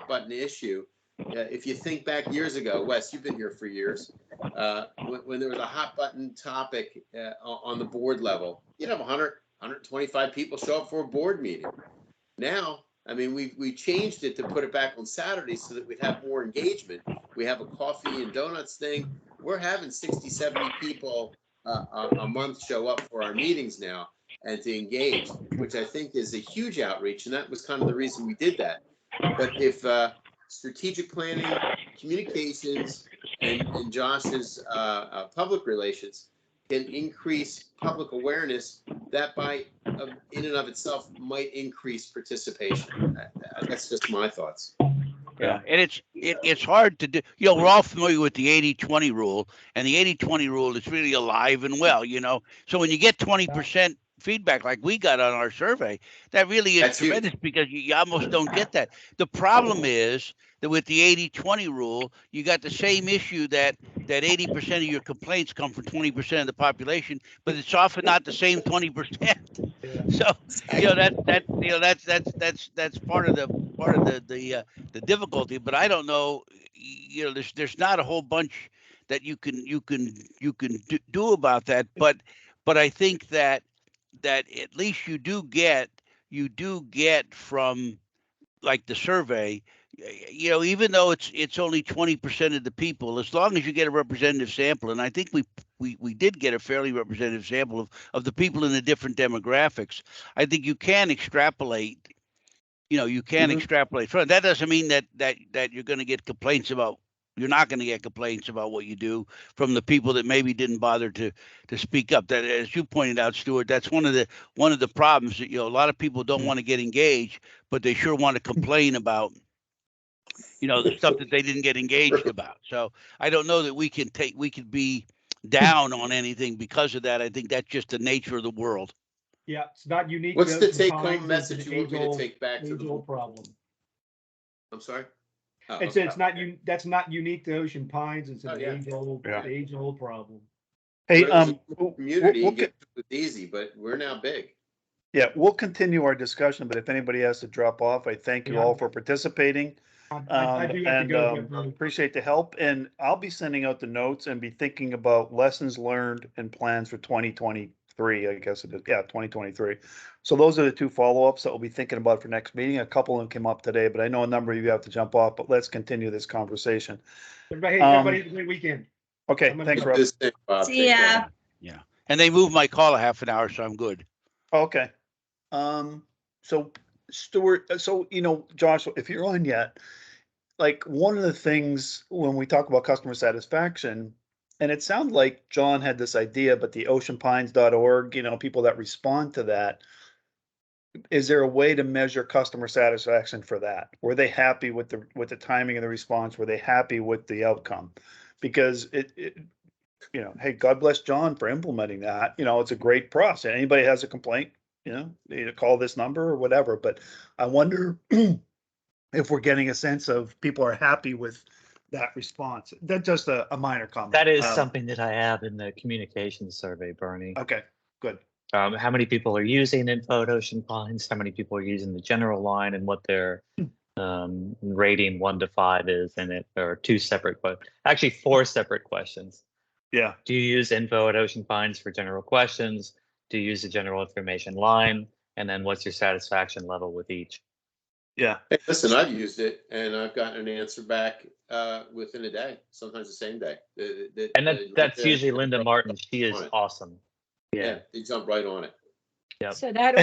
button issue, if you think back years ago, Wes, you've been here for years, when there was a hot button topic on the board level, you'd have 100, 125 people show up for a board meeting. Now, I mean, we changed it to put it back on Saturdays so that we'd have more engagement. We have a coffee and donuts thing. We're having 60, 70 people a month show up for our meetings now and to engage, which I think is a huge outreach. And that was kind of the reason we did that. But if strategic planning, communications, and Josh's public relations can increase public awareness, that in and of itself might increase participation. That's just my thoughts. Yeah, and it's hard to do. We're all familiar with the 80-20 rule, and the 80-20 rule is really alive and well. So when you get 20% feedback like we got on our survey, that really is That's tremendous because you almost don't get that. The problem is that with the 80-20 rule, you got the same issue that 80% of your complaints come from 20% of the population, but it's often not the same 20%. So that's part of the difficulty. But I don't know. There's not a whole bunch that you can do about that. But I think that at least you do get from like the survey, you know, even though it's only 20% of the people, as long as you get a representative sample, and I think we did get a fairly representative sample of the people in the different demographics, I think you can extrapolate. You know, you can extrapolate from it. That doesn't mean that you're going to get complaints about. You're not going to get complaints about what you do from the people that maybe didn't bother to speak up. That, as you pointed out, Stuart, that's one of the problems that, you know, a lot of people don't want to get engaged, but they sure want to complain about, you know, the stuff that they didn't get engaged about. So I don't know that we could be down on anything because of that. I think that's just the nature of the world. Yeah, it's not unique. What's to the Ocean take-home Pines, message it's an you want me to age-old- take back to the age-old problem. I'm sorry? Oh, It's okay. not that's not unique to Ocean Pines. It's Oh, an yeah. Yeah. age-old problem. Hey, Community we'll get it easy, but we're now big. yeah, we'll continue our discussion, but if anybody has to drop off, I thank you Yeah. all for participating. I do have to go. Appreciate the help, and I'll be sending out the notes and be thinking about lessons learned and plans for 2023, I guess it is, yeah, 2023. So those are the two follow-ups that we'll be thinking about for next meeting. A couple of them came up today, but I know a number of you have to jump off, but let's continue this conversation. Everybody have a great weekend. Okay, I'm gonna thanks, go. Rob. This thing, Bob, See take care. ya. Yeah. And they moved my call a half an hour, so I'm good. Okay. So Stuart, so, you know, Josh, if you're on yet, like one of the things when we talk about customer satisfaction, and it sounded like John had this idea, but the oceanpines.org, you know, people that respond to that, is there a way to measure customer satisfaction for that? Were they happy with the timing of the response? Were they happy with the outcome? Because it you know, hey, God bless John for implementing that. You know, it's a great process. Anybody has a complaint, you know, they either call this number or whatever. But I wonder if we're getting a sense of people are happy with that response. That's just a minor comment. That is something that I have in the communications survey, Bernie. Okay, good. How many people are using Info at Ocean Pines? How many people are using the general line, and what their rating 1 to 5 is in it? There are actually 4 separate questions. Yeah. Do you use Info at Ocean Pines for general questions? Do you use the general information line? And then what's your satisfaction level with each? Yeah. Hey, listen, I've used it and I've gotten an answer back within a day, sometimes the same day. And that's usually Linda Martin. She is awesome. Yeah, they jump right on it. Yeah. So that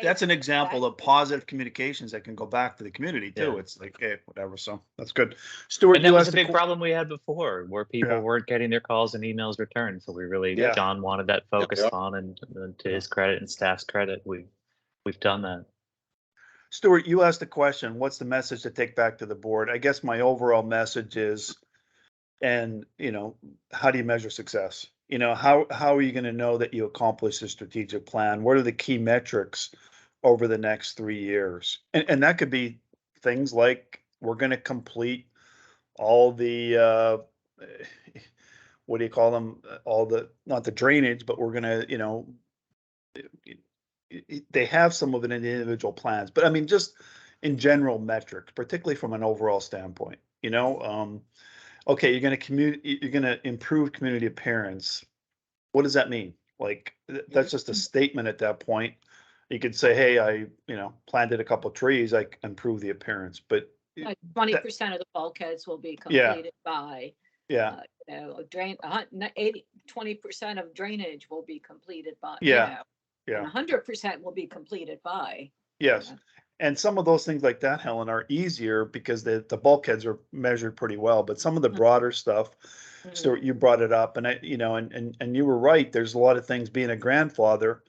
That's an example of positive communications that can go back to the community too. Yeah. It's like, hey, whatever. So that's good. Stuart, And that you was asked a big problem we had before, where people Yeah. weren't getting their calls and emails returned. So we really, Yeah. John wanted that focused Yeah. on, and to his credit and staff's credit, we've done that. Stuart, you asked the question, what's the message to take back to the board? I guess my overall message is, and you know, how do you measure success? You know, how are you going to know that you accomplished the strategic plan? What are the key metrics over the next 3 years? And that could be things like we're going to complete all the what do you call them? All the, not the drainage, but we're going to, you know, they have some of it in the individual plans, but I mean, just in general metrics, particularly from an overall standpoint, you know, okay, you're going to improve community appearance. What does that mean? Like, that's just a statement at that point. You could say, hey, I, you know, planted a couple of trees, I improve the appearance, but 20% of the bulkheads will be Yeah. completed by, yeah, you know, 20% of drainage will be completed by, Yeah. you know, and 100% will be completed by. yes. Yeah. And some of those things like that, Helen, are easier because the bulkheads are measured pretty well, but some of the broader stuff, Stuart, you brought it up, and I, you know, and you were right. There's a lot of things, being a grandfather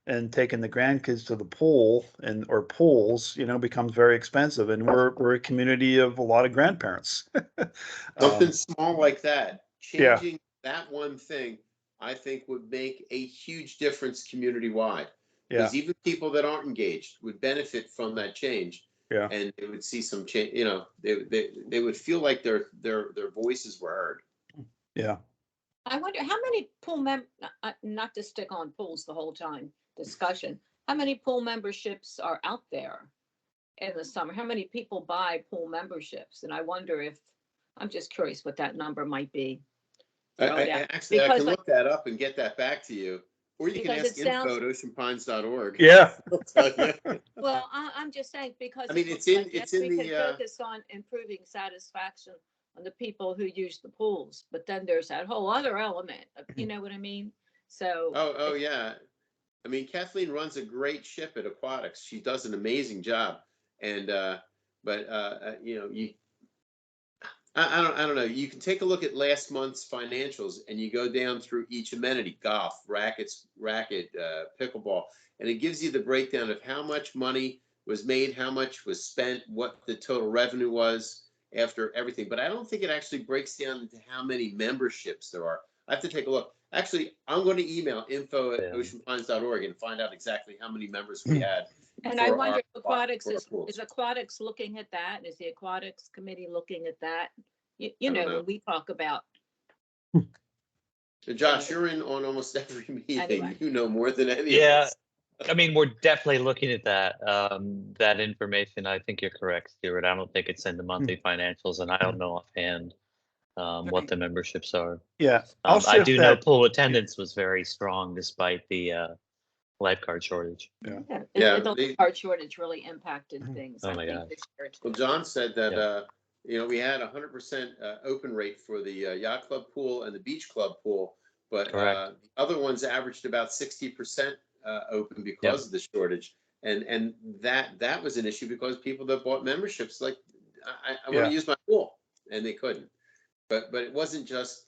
and taking the grandkids to the pool or pools, you know, becomes very expensive. And we're a community of a lot of grandparents. Something small like that, Yeah. changing that one thing, I think would make a huge difference community-wide. Yeah, Because even people that aren't engaged would benefit from that change. Yeah. And they would see some change, you know, they would feel like their voices were heard. yeah. I wonder how many pool not to stick on pools the whole time discussion, how many pool memberships are out there in the summer? How many people buy pool memberships? And I wonder if, I'm just curious what that number might be. I can look that up and get that back to you. Or you can Because ask it sounds- info@oceanpines.org. Yeah. They'll tell you. Well, I'm just saying, because I mean, it looks it's in- like, it's yes, in we the, can focus on improving satisfaction on the people who use the pools, but then there's that whole other element of, you know what I mean? So. Oh, yeah. I mean, Kathleen runs a great ship at Aquatics. She does an amazing job. And, you know, I don't know. You can take a look at last month's financials and you go down through each amenity, golf, racket, pickleball, and it gives you the breakdown of how much money was made, how much was spent, what the total revenue was after everything. But I don't think it actually breaks down into how many memberships there are. I have to take a look. Actually, I'm going to email info@oceanpines.org and find out exactly how many members we had. And I for wonder, our Aquatics pools. is Aquatics looking at that? Is the Aquatics Committee looking at that? You I don't know, know. when we talk about, So Josh, you're in on almost every meeting. Anyway. You know more than any of Yeah, us. I mean, we're definitely looking at that. That information, I think you're correct, Stuart. I don't think it's in the monthly financials, and I don't know offhand what the memberships are. Yeah. I'll I shift do know that. pool attendance was very strong despite the lifeguard shortage. Yeah, the they- part shortage really impacted things. Oh I my think, gosh. this year too. Well, John said that, Yeah. you know, we had 100% open rate for the yacht club pool and the beach club pool, but Correct. the other ones averaged about 60% open because of the shortage. And that was an issue because people that bought memberships, like, I want Yeah. to use my pool, and they couldn't. But it wasn't just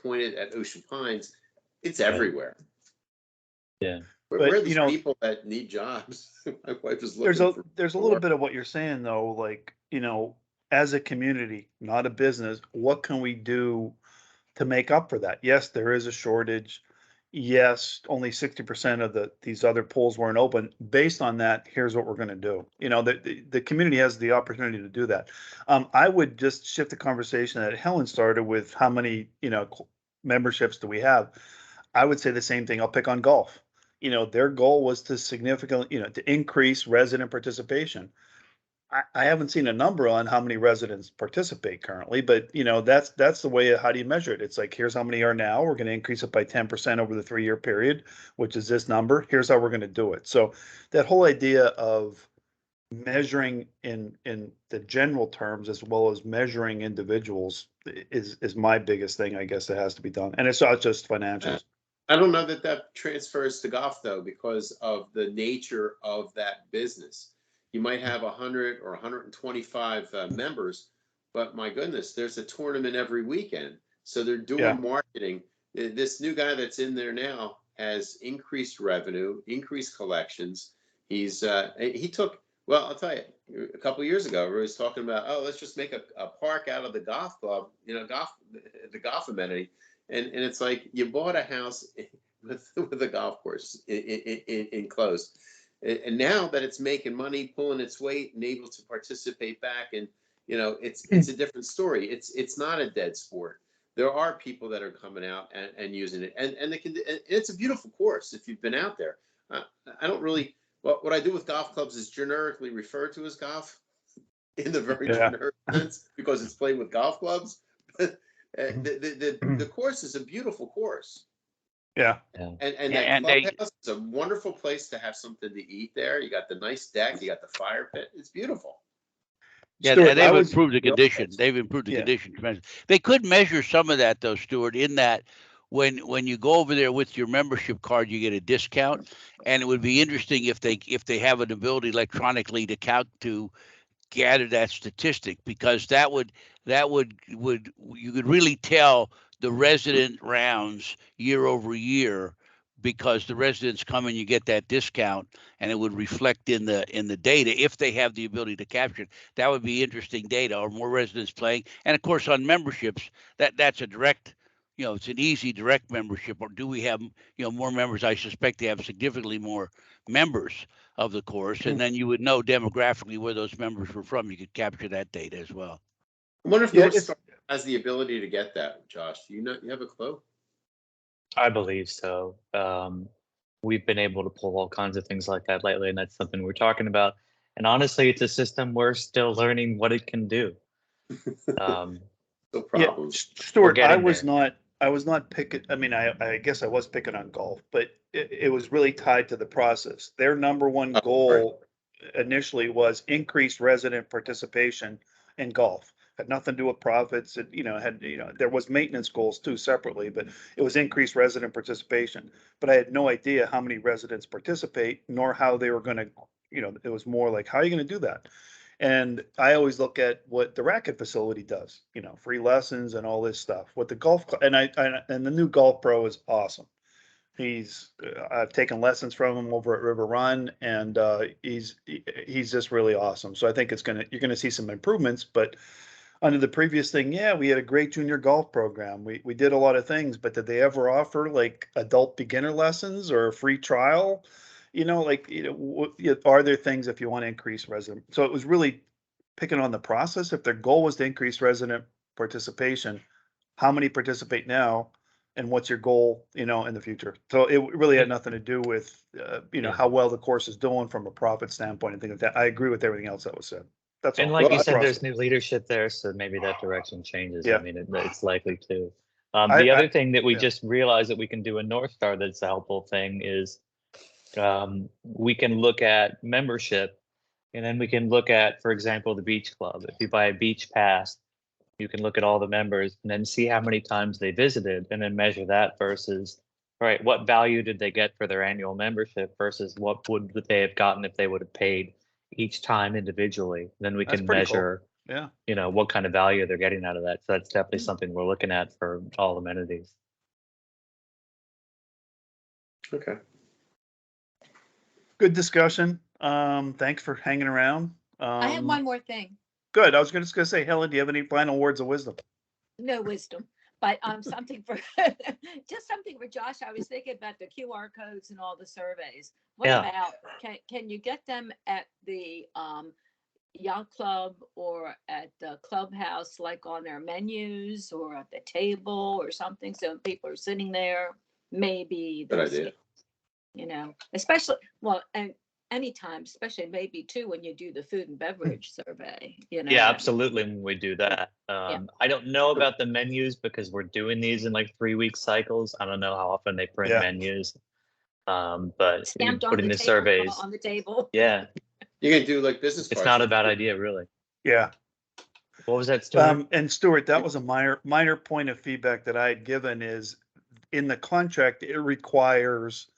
pointed at Ocean Pines. It's everywhere. Yeah. Where But, are you these know, people that need jobs? My wife is There's looking a for. there's a little bit of what you're saying though, like, you know, as a community, not a business, what can we do to make up for that? Yes, there is a shortage. Yes, only 60% of these other pools weren't open. Based on that, here's what we're going to do. You know, the community has the opportunity to do that. I would just shift the conversation that Helen started with how many, you know, memberships do we have? I would say the same thing. I'll pick on golf. You know, their goal was to significantly, you know, to increase resident participation. I haven't seen a number on how many residents participate currently, but you know, that's the way. How do you measure it? It's like, here's how many are now. We're going to increase it by 10% over the 3-year period, which is this number. Here's how we're going to do it. So that whole idea of measuring in the general terms as well as measuring individuals is my biggest thing, I guess, that has to be done. And it's not just financials. I don't know that transfers to golf though, because of the nature of that business. You might have 100 or 125 members, but my goodness, there's a tournament every weekend. So they're doing marketing. This new guy that's in there now has increased revenue, increased collections. He took, well, I'll tell you, a couple of years ago, we was talking about, oh, let's just make a park out of the golf club, you know, the golf amenity. And it's like you bought a house with a golf course enclosed. And now that it's making money, pulling its weight, and able to participate back, and you know, it's a different story. It's not a dead sport. There are people that are coming out and using it, and it's a beautiful course if you've been out there. I don't really. What I do with golf clubs is generically referred to as golf, in the very generic sense, because it's played with golf clubs. But the course is a beautiful course. Yeah. And that clubhouse is a wonderful place to have something to eat there. You got the nice deck, you got the fire pit. It's beautiful. Yeah, Stuart, they've improved the condition. They've improved the Yeah. condition tremendously. They could measure some of that though, Stuart, in that when you go over there with your membership card, you get a discount. And it would be interesting if they have an ability electronically to gather that statistic, because that would you could really tell the resident rounds year over year, because the residents come and you get that discount, and it would reflect in the data if they have the ability to capture it. That would be interesting data. Or more residents playing, and of course on memberships, that's a direct, you know, it's an easy direct membership. Or do we have, you know, more members? I suspect they have significantly more members of the course, and then you would know demographically where those members were from. You could capture that data as well. I wonder if North Star has the ability to get that, Josh. Do you know? You have a clue? I believe so. We've been able to pull all kinds of things like that lately, and that's something we're talking about. And honestly, it's a system we're still learning what it can do. So problems. Stuart, I was not I was not picking, I mean, I guess I was picking on golf, but it was really tied to the process. Their number one goal initially was increased resident participation in golf. Had nothing to do with profits. It, there was maintenance goals too separately, but it was increased resident participation. But I had no idea how many residents participate, nor how they were gonna, it was more like, how are you gonna do that? And I always look at what the racket facility does, free lessons and all this stuff. What the and the new Golf Pro is awesome. I've taken lessons from him over at River Run, and he's just really awesome. So I think you're gonna see some improvements. But under the previous thing, yeah, we had a great junior golf program. We did a lot of things, but did they ever offer like adult beginner lessons or a free trial? Are there things if you want to increase resident? So it was really picking on the process. If their goal was to increase resident participation, how many participate now, and what's your goal, in the future? So it really had nothing to do with, how well the course is doing from a profit standpoint and things like that. I agree with everything else that was said. That's all. And like you Well, said, there's new leadership there, so maybe that direction changes. Yeah. I mean, it's likely to. I- The other thing that we yeah. just realized that we can do in North Star that's a helpful thing is we can look at membership, and then we can look at, for example, the beach club. If you buy a beach pass, you can look at all the members and then see how many times they visited, and then measure that versus, all right, what value did they get for their annual membership versus what would they have gotten if they would have paid each time individually. Then we That's can pretty cool. measure, Yeah. what kind of value they're getting out of that. So that's definitely something we're looking at for all amenities. Okay. Good discussion. Thanks for hanging around. I have one more thing. Good. I was just gonna say, Helen, do you have any final words of wisdom? No wisdom, but something for just something for Josh. I was thinking about the QR codes and all the surveys. What Yeah. about can you get them at the yacht club or at the clubhouse, like on their menus or at the table or something, so people are sitting there? Maybe Good there's, idea. especially and anytime, especially maybe too when you do the food and beverage survey. Yeah, absolutely. When we do that, I don't know about the menus because we're doing these in like 3-week cycles. I don't know how often they print Yeah. menus, but stamped on putting the the table, surveys. on the table. Yeah, You can do like business it's cards. not a bad idea, really. Yeah. What was that, Stuart? And Stuart, that was a minor point of feedback that I had given is in the contract, it requires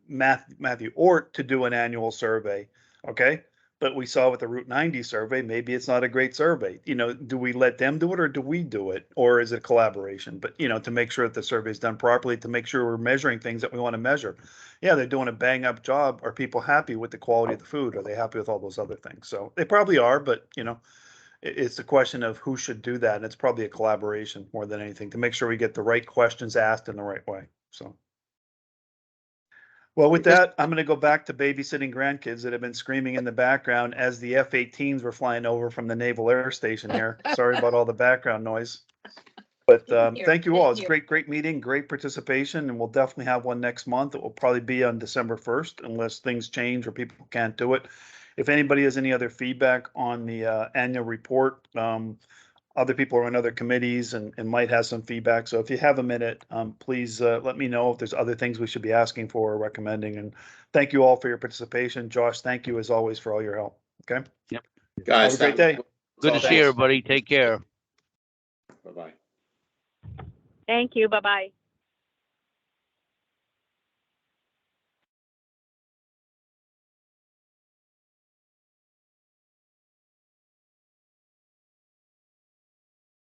Matthew Ort to do an annual survey. Okay. But we saw with the Route 90 survey, maybe it's not a great survey. Do we let them do it or do we do it? Or is it collaboration? But, to make sure that the survey is done properly, to make sure we're measuring things that we want to measure. Yeah, they're doing a bang up job. Are people happy with the quality of the food? Are they happy with all those other things? So they probably are, but, it's a question of who should do that. And it's probably a collaboration more than anything to make sure we get the right questions asked in the right way. So. Well, with that, I'm going to go back to babysitting grandkids that have been screaming in the background as the F-18s were flying over from the Naval Air Station here. Sorry about all the background noise. But thank you all. It's a great meeting, great participation, and we'll definitely have one next month. It will probably be on December 1st unless things change or people can't do it. If anybody has any other feedback on the annual report, other people are on other committees and might have some feedback. So if you have a minute, please let me know if there's other things we should be asking for or recommending. And thank you all for your participation. Josh, thank you as always for all your help. Okay. Yep. Guys, have a great day. Good to see everybody. Take care. Bye-bye. Thank you. Bye-bye.